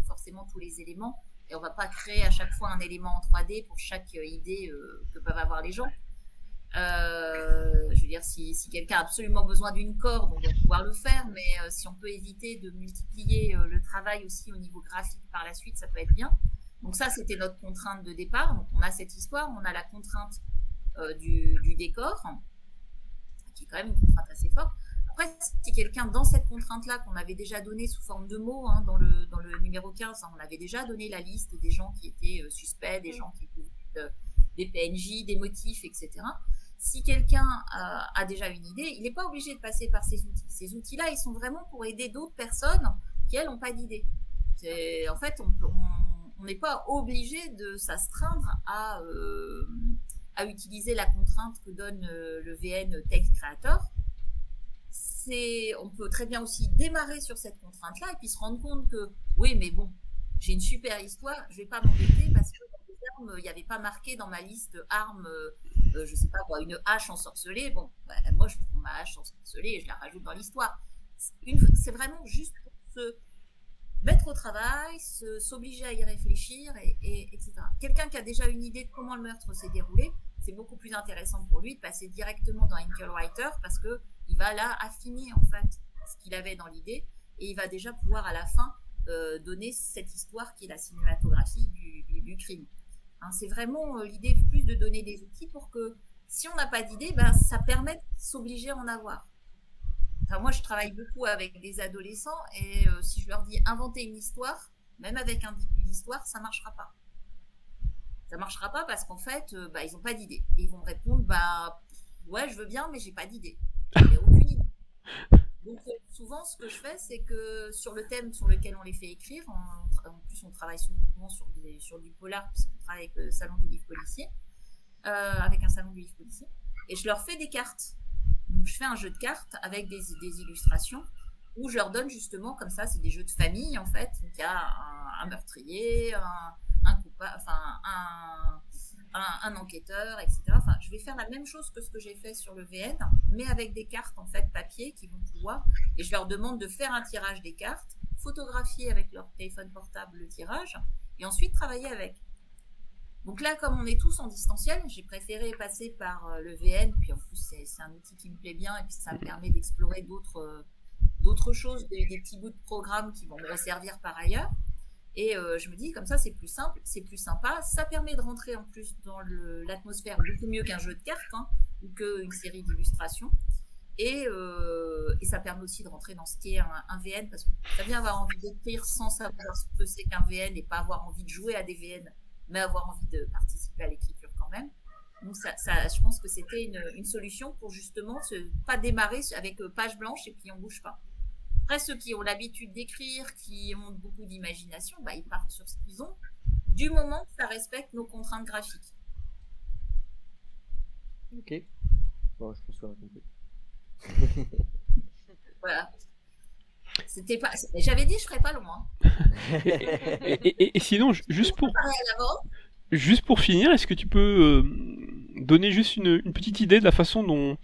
forcément tous les éléments et on ne va pas créer à chaque fois un élément en 3D pour chaque idée que peuvent avoir les gens. Je veux dire, si quelqu'un a absolument besoin d'une corde, on va pouvoir le faire, mais si on peut éviter de multiplier le travail aussi au niveau graphique par la suite, ça peut être bien. Donc ça, c'était notre contrainte de départ. Donc on a cette histoire, on a la contrainte du décor, qui est quand même une contrainte assez forte. Après, si quelqu'un dans cette contrainte-là qu'on avait déjà donnée sous forme de mots, hein, dans le numéro 15, on avait déjà donné la liste des gens qui étaient suspects, des gens qui pouvaient des PNJ, des motifs, etc. Si quelqu'un a déjà une idée, il n'est pas obligé de passer par ces outils. Ces outils-là, ils sont vraiment pour aider d'autres personnes qui, elles, n'ont pas d'idée. En fait, on n'est pas obligé de s'astreindre à utiliser la contrainte que donne le VN Text Creator. On peut très bien aussi démarrer sur cette contrainte-là et puis se rendre compte que, oui, mais bon, j'ai une super histoire, je ne vais pas m'embêter parce que il n'y avait pas marqué dans ma liste armes, je sais pas quoi, une hache ensorcelée. Bon, bah, moi je prends ma hache ensorcelée et je la rajoute dans l'histoire. C'est vraiment juste pour se mettre au travail, s'obliger à y réfléchir, etc. Quelqu'un qui a déjà une idée de comment le meurtre s'est déroulé, c'est beaucoup plus intéressant pour lui de passer directement dans Inkwriter parce qu'il va là affiner en fait ce qu'il avait dans l'idée et il va déjà pouvoir à la fin donner cette histoire qui est la cinématographie du crime. Hein, c'est vraiment l'idée plus de donner des outils pour que si on n'a pas d'idée, ben, ça permet de s'obliger à en avoir. Enfin, moi, je travaille beaucoup avec des adolescents et si je leur dis inventer une histoire, même avec un début d'histoire, ça ne marchera pas. Ça ne marchera pas parce qu'en fait, ils n'ont pas d'idée. Et ils vont me répondre, ouais, je veux bien, mais je n'ai pas d'idée. Je n'ai aucune idée. Donc, souvent, ce que je fais, c'est que sur le thème sur lequel on les fait écrire, en plus, on travaille souvent sur du polar, puisqu'on travaille avec le salon du livre policier, avec un salon du livre policier, et je leur fais des cartes. Donc, je fais un jeu de cartes avec des illustrations où je leur donne justement, comme ça, c'est des jeux de famille, en fait. Donc, il y a un meurtrier, un coupable, enfin, un enquêteur, etc. Enfin, je vais faire la même chose que ce que j'ai fait sur le VN, mais avec des cartes en fait papier qui vont pouvoir, et je leur demande de faire un tirage des cartes, photographier avec leur téléphone portable le tirage, et ensuite travailler avec. Donc là, comme on est tous en distanciel, j'ai préféré passer par le VN, puis en plus c'est un outil qui me plaît bien, et puis ça me permet d'explorer d'autres choses, des petits bouts de programme qui vont me resservir par ailleurs. Et je me dis, comme ça, c'est plus simple, c'est plus sympa. Ça permet de rentrer en plus dans l'atmosphère beaucoup mieux qu'un jeu de cartes, hein, ou qu'une série d'illustrations. Et ça permet aussi de rentrer dans ce qu'est un VN, parce que ça vient avoir envie d'écrire sans savoir ce que c'est qu'un VN et pas avoir envie de jouer à des VN, mais avoir envie de participer à l'écriture quand même. Donc je pense que c'était une solution pour justement pas démarrer avec page blanche et puis on bouge pas. Après, ceux qui ont l'habitude d'écrire, qui ont beaucoup d'imagination, bah, ils partent sur ce qu'ils ont, du moment que ça respecte nos contraintes graphiques. Ok. Bon, je pense qu'on a compris. Voilà. C'était pas. J'avais dit je ferais pas long. Hein. Et sinon, juste pour finir, est-ce que tu peux donner juste une petite idée de la façon dont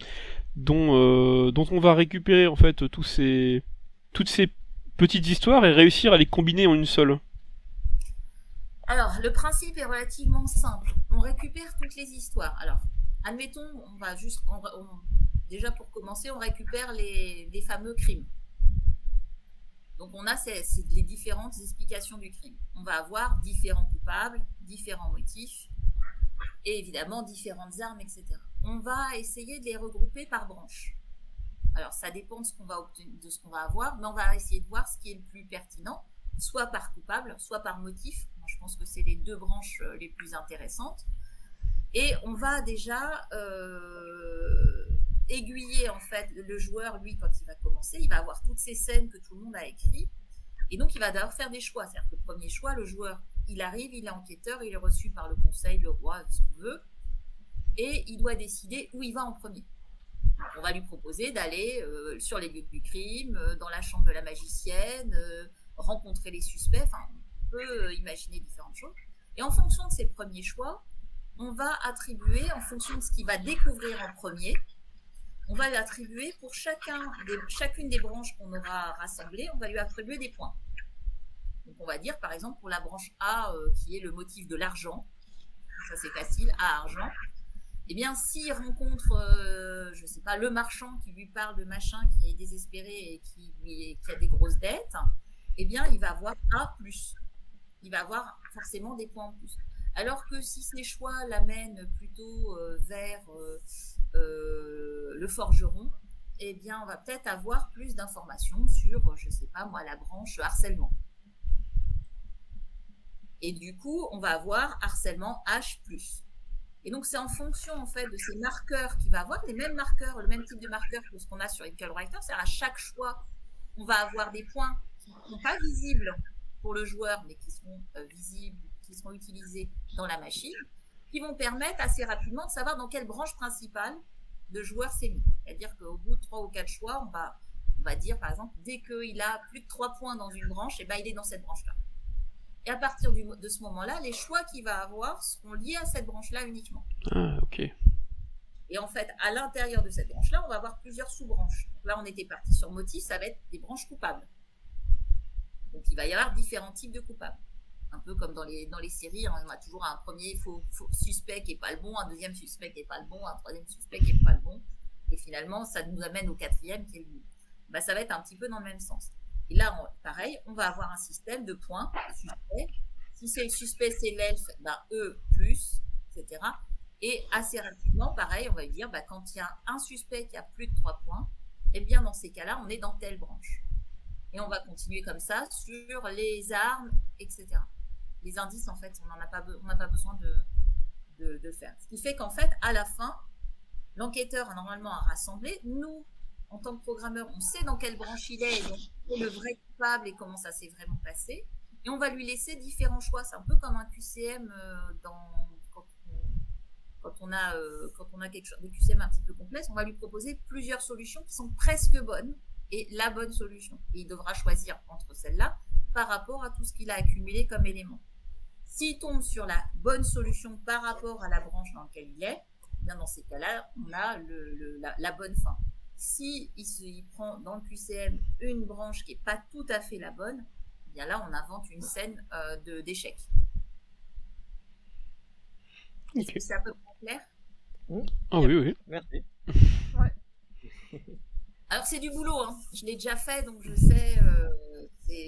on va récupérer en fait toutes ces petites histoires et réussir à les combiner en une seule? Alors, le principe est relativement simple. On récupère toutes les histoires. Alors, admettons, on va juste, déjà pour commencer, on récupère les fameux crimes. Donc, on a les différentes explications du crime. On va avoir différents coupables, différents motifs, et évidemment différentes armes, etc. On va essayer de les regrouper par branche. Alors, ça dépend de ce qu'on va avoir, mais on va essayer de voir ce qui est le plus pertinent, soit par coupable, soit par motif. Moi, je pense que c'est les deux branches les plus intéressantes. Et on va déjà aiguiller en fait le joueur, lui, quand il va commencer, il va avoir toutes ces scènes que tout le monde a écrites, et donc il va devoir faire des choix. C'est-à-dire que le premier choix, le joueur, il arrive, il est enquêteur, il est reçu par le conseil, le roi, ce qu'on veut, et il doit décider où il va en premier. Donc, on va lui proposer d'aller sur les lieux du crime, dans la chambre de la magicienne, rencontrer les suspects, enfin, on peut imaginer différentes choses. Et en fonction de ses premiers choix, on va attribuer, en fonction de ce qu'il va découvrir en premier, on va l'attribuer pour chacune des branches qu'on aura rassemblées, on va lui attribuer des points. Donc on va dire par exemple pour la branche A qui est le motif de l'argent, ça c'est facile, A argent, eh bien s'il rencontre, je sais pas, le marchand qui lui parle de machin qui est désespéré et qui a des grosses dettes, eh bien il va avoir A+. Il va avoir forcément des points en plus. Alors que si ces choix l'amènent plutôt vers le forgeron, eh bien, on va peut-être avoir plus d'informations sur, je sais pas moi, la branche harcèlement. Et du coup, on va avoir harcèlement H+. Et donc, c'est en fonction, en fait, de ces marqueurs qu'il va avoir, les mêmes marqueurs, le même type de marqueur que ce qu'on a sur Equal Writer, c'est-à-dire à chaque choix, on va avoir des points qui ne sont pas visibles pour le joueur, mais qui seront visibles, qui seront utilisés dans la machine, qui vont permettre assez rapidement de savoir dans quelle branche principale le joueur s'est mis. C'est-à-dire qu'au bout de 3 ou 4 choix, on va dire, par exemple, dès qu'il a plus de 3 points dans une branche, eh ben, il est dans cette branche-là. Et à partir de ce moment-là, les choix qu'il va avoir seront liés à cette branche-là uniquement. Ah, ok. Et en fait, à l'intérieur de cette branche-là, on va avoir plusieurs sous-branches. Donc là, on était parti sur motif, ça va être des branches coupables. Donc, il va y avoir différents types de coupables. Un peu comme dans les séries, hein, on a toujours un premier faux suspect qui n'est pas le bon, un deuxième suspect qui n'est pas le bon, un troisième suspect qui n'est pas le bon. Et finalement, ça nous amène au quatrième qui est le bon. Bah, ça va être un petit peu dans le même sens. Et là, pareil, on va avoir un système de points suspect. Si c'est le suspect, c'est l'elfe, bah, E+, etc. Et assez rapidement, pareil, on va dire, bah, quand il y a un suspect qui a plus de 3 points, eh bien, dans ces cas-là, on est dans telle branche. Et on va continuer comme ça sur les armes, etc. Les indices, en fait, on n'a pas besoin de faire. Ce qui fait qu'en fait, à la fin, l'enquêteur a normalement à rassembler. Nous, en tant que programmeur, on sait dans quelle branche il est, et donc c'est le vrai coupable et comment ça s'est vraiment passé. Et on va lui laisser différents choix. C'est un peu comme un QCM quand on a quelque chose, des QCM un petit peu complexes, on va lui proposer plusieurs solutions qui sont presque bonnes et la bonne solution. Et il devra choisir entre celles-là par rapport à tout ce qu'il a accumulé comme éléments. S'il tombe sur la bonne solution par rapport à la branche dans laquelle il est, bien dans ces cas-là, on a la bonne fin. Si il prend dans le QCM une branche qui n'est pas tout à fait la bonne, bien là, on invente une scène d'échec. Ok. Est-ce que c'est à peu près clair? Ah oui, oui. Merci. Ouais. Alors, c'est du boulot, hein. Je l'ai déjà fait, donc je sais,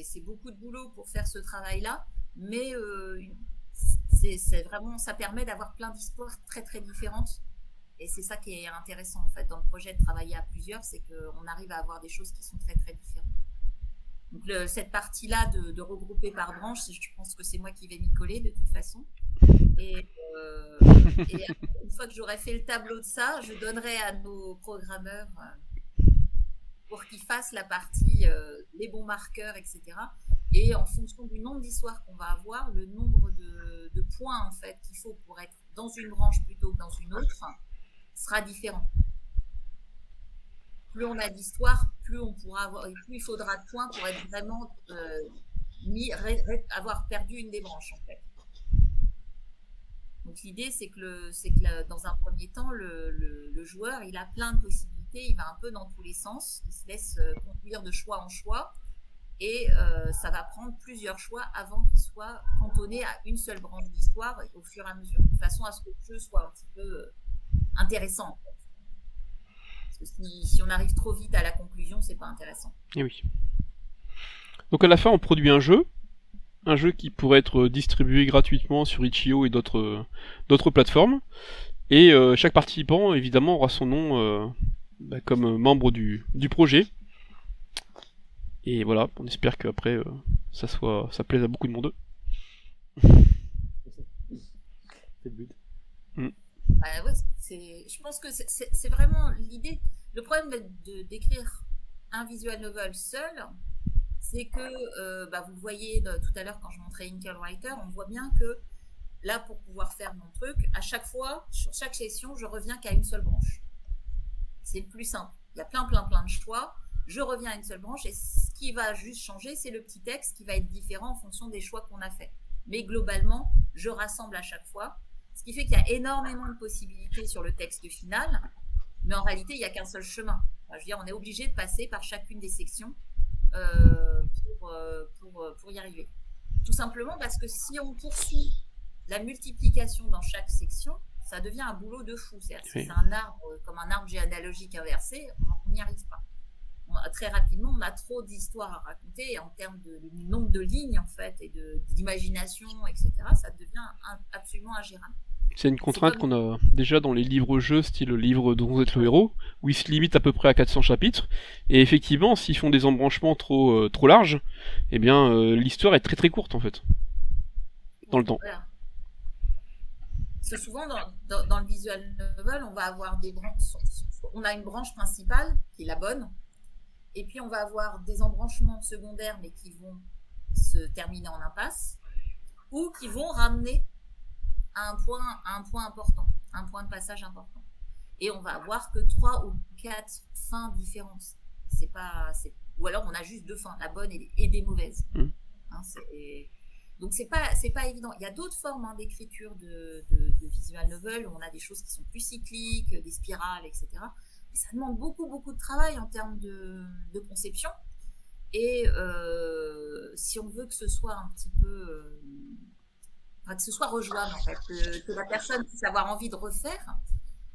c'est beaucoup de boulot pour faire ce travail-là, mais c'est vraiment, ça permet d'avoir plein d'histoires très, très différentes. Et c'est ça qui est intéressant, en fait, dans le projet de travailler à plusieurs, c'est qu'on arrive à avoir des choses qui sont très, très différentes. Donc, cette partie-là de regrouper par branche, je pense que c'est moi qui vais m'y coller, de toute façon. Et une fois que j'aurai fait le tableau de ça, je donnerai à nos programmeurs pour qu'ils fassent la partie, les bons marqueurs, etc. Et en fonction du nombre d'histoires qu'on va avoir, le nombre de points en fait qu'il faut pour être dans une branche plutôt que dans une autre sera différent. Plus on a d'histoires, plus on pourra avoir, et plus il faudra de points pour être vraiment avoir perdu une des branches en fait. Donc l'idée c'est que dans un premier temps, le joueur il a plein de possibilités, il va un peu dans tous les sens, il se laisse conduire de choix en choix. Et ça va prendre plusieurs choix avant qu'il soit cantonné à une seule branche d'histoire au fur et à mesure, de façon à ce que le jeu soit un petit peu intéressant. En fait. Parce que si on arrive trop vite à la conclusion, c'est pas intéressant. Et oui. Donc à la fin, on produit un jeu qui pourrait être distribué gratuitement sur Itch.io et d'autres plateformes. Et chaque participant, évidemment, aura son nom comme membre du projet. Et voilà, on espère qu'après ça plaise à beaucoup de monde. C'est le but. Ouais, je pense que c'est vraiment l'idée. Le problème d'écrire un visual novel seul, c'est que vous le voyez tout à l'heure quand je montrais Inkle Writer, on voit bien que là, pour pouvoir faire mon truc, à chaque fois, sur chaque session, je reviens qu'à une seule branche. C'est le plus simple. Il y a plein de choix. Je reviens à une seule branche et ce qui va juste changer, c'est le petit texte qui va être différent en fonction des choix qu'on a fait. Mais globalement, je rassemble à chaque fois, ce qui fait qu'il y a énormément de possibilités sur le texte final, mais en réalité, il n'y a qu'un seul chemin. Enfin, je veux dire, on est obligé de passer par chacune des sections pour y arriver. Tout simplement parce que si on poursuit la multiplication dans chaque section, ça devient un boulot de fou. C'est un arbre, comme un arbre généalogique inversé, on n'y arrive pas. Très rapidement, on a trop d'histoires à raconter en termes de nombre de lignes en fait et d'imagination, etc. Ça devient absolument ingérable. C'est une contrainte qu'on a déjà dans les livres-jeux, style le livre dont vous êtes le héros, où ils se limitent à peu près à 400 chapitres. Et effectivement, s'ils font des embranchements trop larges, eh bien l'histoire est très très courte en fait, dans le temps. Voilà. Parce que souvent dans le visual novel, on va avoir des branches. On a une branche principale qui est la bonne. Et puis, on va avoir des embranchements secondaires, mais qui vont se terminer en impasse, ou qui vont ramener à un point important, un point de passage important. Et on va avoir que 3 ou 4 fins différentes. Ou alors, on a juste 2 fins, la bonne et des mauvaises. Hein, donc, c'est pas évident. Il y a d'autres formes d'écriture de visual novel, où on a des choses qui sont plus cycliques, des spirales, etc. Ça demande beaucoup de travail en termes de conception. Et si on veut que ce soit un petit peu... que ce soit rejouable, en fait, que la personne puisse avoir envie de refaire,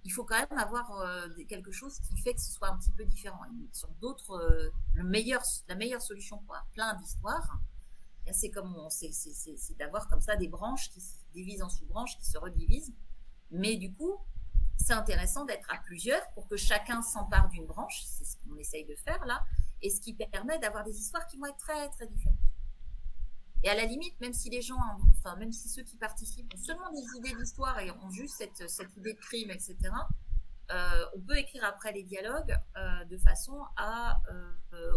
il faut quand même avoir quelque chose qui fait que ce soit un petit peu différent. Et sur d'autres, la meilleure solution pour avoir plein d'histoires, c'est d'avoir comme ça des branches qui se divisent en sous-branches, qui se redivisent. Mais du coup, c'est intéressant d'être à plusieurs pour que chacun s'empare d'une branche, c'est ce qu'on essaye de faire là, et ce qui permet d'avoir des histoires qui vont être très très différentes. Et à la limite, même si même si ceux qui participent ont seulement des idées d'histoire et ont juste cette idée de crime, etc., on peut écrire après les dialogues de façon à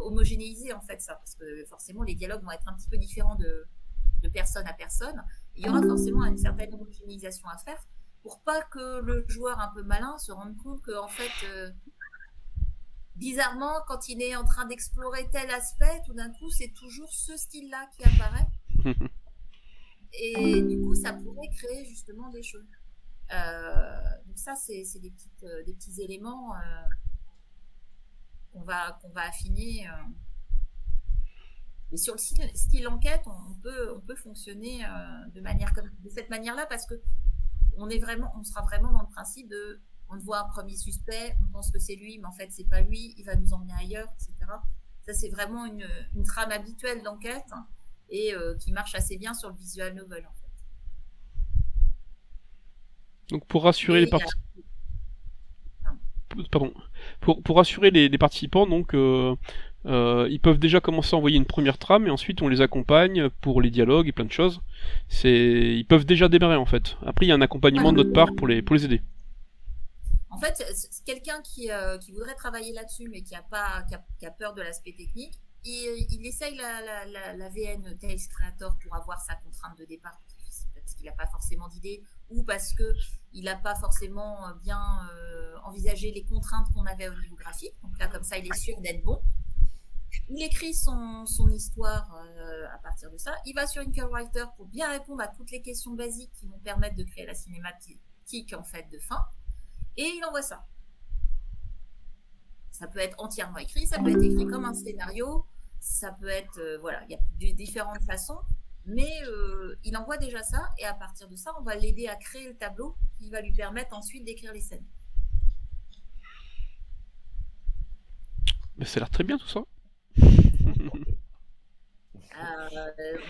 homogénéiser en fait ça, parce que forcément les dialogues vont être un petit peu différents de personne à personne. Il y aura forcément une certaine homogénéisation à faire, pour pas que le joueur un peu malin se rende compte que, en fait, bizarrement, quand il est en train d'explorer tel aspect, tout d'un coup, c'est toujours ce style-là qui apparaît. Et du coup, ça pourrait créer justement des choses. Donc ça, c'est des petits éléments qu'on va affiner. Mais sur le style enquête, on peut fonctionner de cette manière-là parce que on sera vraiment dans le principe de, on voit un premier suspect, on pense que c'est lui, mais en fait c'est pas lui, il va nous emmener ailleurs, etc. Ça c'est vraiment une trame habituelle d'enquête et qui marche assez bien sur le visual novel en fait. Donc pour rassurer Mais pour rassurer les participants, donc ils peuvent déjà commencer à envoyer une première trame et ensuite on les accompagne pour les dialogues et plein de choses. Ils peuvent déjà démarrer en fait. Après il y a un accompagnement de notre part pour les aider. En fait, c'est quelqu'un qui voudrait travailler là-dessus, mais qui a peur de l'aspect technique. Il essaye la VN Tales Creator pour avoir sa contrainte de départ, parce qu'il n'a pas forcément d'idée, ou parce qu'il n'a pas forcément bien envisagé les contraintes qu'on avait au niveau graphique. Donc là, comme ça, il est sûr d'être bon. Il écrit son histoire à partir de ça. Il va sur InkerWriter pour bien répondre à toutes les questions basiques qui vont permettre de créer la cinématique en fait de fin. Et il envoie ça. Ça peut être entièrement écrit, ça peut être écrit comme un scénario, ça peut être... voilà, il y a différentes façons, mais il envoie déjà ça, et à partir de ça, on va l'aider à créer le tableau qui va lui permettre ensuite d'écrire les scènes. Mais ça a l'air très bien tout ça. Il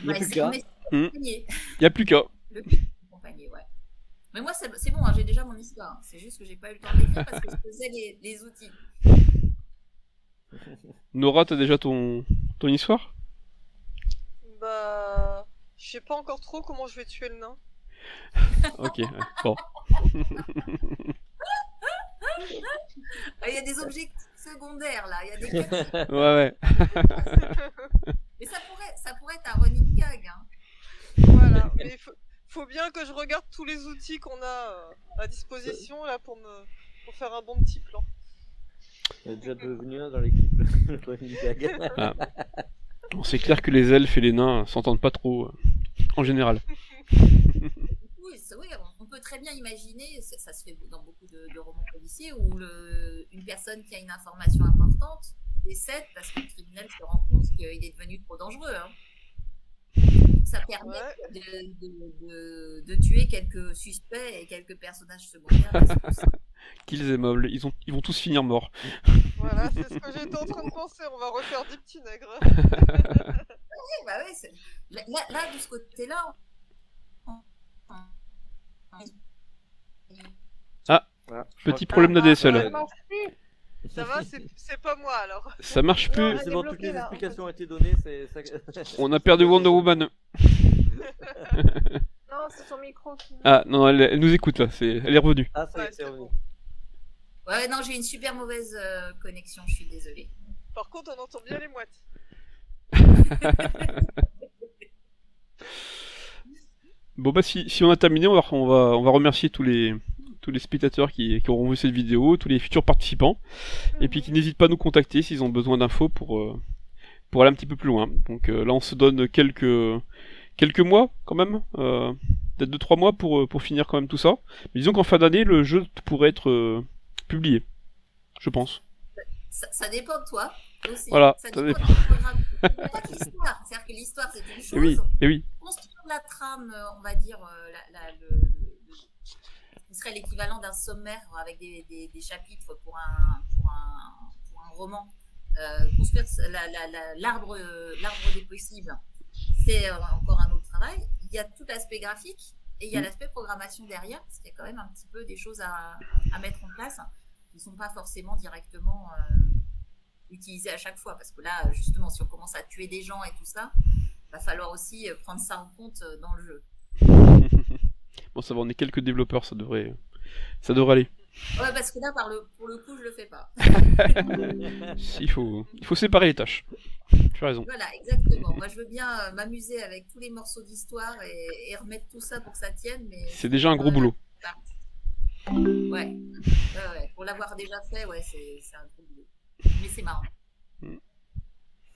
n'y a plus qu'à. Il n'y a plus qu'à. Ouais. Mais moi, c'est bon, hein, j'ai déjà mon histoire. C'est juste que j'ai pas eu le temps d'écrire parce que je faisais les outils. Nora, t'as déjà ton histoire? Bah, je sais pas encore trop comment je vais tuer le nain. Ok, bon. Il y a des objectifs secondaires là, il y a des quêtes. Ouais. Mais ça pourrait être un running gag. Hein. Voilà, mais faut bien que je regarde tous les outils qu'on a à disposition là pour faire un bon petit plan. Il y a déjà devenu un dans l'équipe, le running gag. Ah. Bon, c'est clair que les elfes et les nains s'entendent pas trop en général. Oui, on peut très bien imaginer, ça se fait dans beaucoup de romans policiers, où une personne qui a une information importante décède parce que le criminel se rend compte qu'il est devenu trop dangereux. Hein. Ça permet de tuer quelques suspects et quelques personnages secondaires. Qu'ils aimables, ils vont tous finir morts. Voilà, c'est ce que j'étais en train de penser, on va refaire 10 petits nègres. Là, de ce côté-là... Petit problème d'ADSL. Ça va, c'est pas moi alors. Ça marche plus. C'est bon, toutes les explications ont été données. On a perdu Wonder Woman. Non, c'est son micro. Ah non, elle nous écoute là, elle est revenue. Ah, ça y est, c'est revenu. Ouais, non, j'ai une super mauvaise connexion, je suis désolée. Par contre, on entend bien les mouettes. Bon bah si on a terminé, on va remercier tous les spectateurs qui auront vu cette vidéo, tous les futurs participants, et puis qui n'hésitent pas à nous contacter s'ils ont besoin d'infos pour aller un petit peu plus loin. Donc là on se donne quelques mois quand même, peut-être 2-3 mois pour finir quand même tout ça. Mais disons qu'en fin d'année le jeu pourrait être publié, je pense. Ça dépend de toi aussi. Voilà, ça dépend. Pas que l'histoire, c'est-à-dire que l'histoire c'est une chose. Et oui. Construire la trame, on va dire, ce serait l'équivalent d'un sommaire avec des chapitres pour un roman. Construire l'arbre des possibles, c'est encore un autre travail. Il y a tout l'aspect graphique et il y a l'aspect programmation derrière, parce qu'il y a quand même un petit peu des choses à mettre en place qui ne sont pas forcément directement utilisées à chaque fois. Parce que là, justement, si on commence à tuer des gens et tout ça, il va falloir aussi prendre ça en compte dans le jeu. Bon, ça va, on est quelques développeurs, ça devrait aller. Ouais, parce que là, pour le coup, je le fais pas. Il faut séparer les tâches. Tu as raison. Voilà, exactement. Moi, je veux bien m'amuser avec tous les morceaux d'histoire et remettre tout ça pour que ça tienne. Mais c'est déjà un gros boulot. Ouais. Pour l'avoir déjà fait, ouais, c'est un gros boulot. Mais c'est marrant.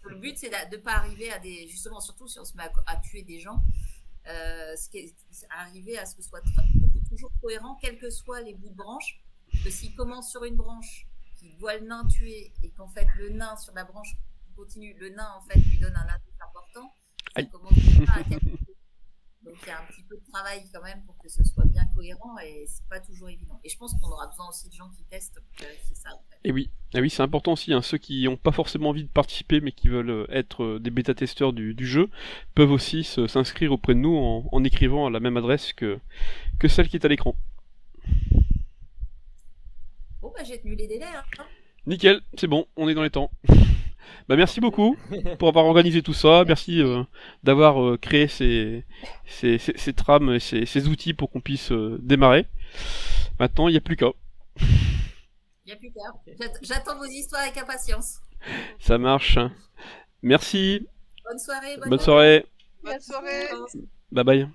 Le but, c'est de ne pas arriver à justement, surtout si on se met à tuer des gens, Arriver à ce que ce soit toujours cohérent, quels que soient les bouts de branche. Que s'il commence sur une branche, qu'il voit le nain tuer, et qu'en fait le nain sur la branche continue, le nain en fait lui donne un indice important, ça commence pas à calculer. Donc il y a un petit peu de travail quand même pour que ce soit bien cohérent, et c'est pas toujours évident. Et je pense qu'on aura besoin aussi de gens qui testent pour vérifier ça en fait. Et oui, c'est important aussi, ceux qui n'ont pas forcément envie de participer mais qui veulent être des bêta-testeurs du jeu peuvent aussi s'inscrire auprès de nous en écrivant à la même adresse que celle qui est à l'écran. Bon j'ai tenu les délais. Nickel, c'est bon, on est dans les temps. Merci beaucoup pour avoir organisé tout ça, merci d'avoir créé ces trames et ces outils pour qu'on puisse démarrer. Maintenant, il n'y a plus qu'à. Il n'y a plus qu'à. J'attends vos histoires avec impatience. Ça marche. Merci. Bonne soirée. Bonne soirée. Bonne soirée. Bye bye.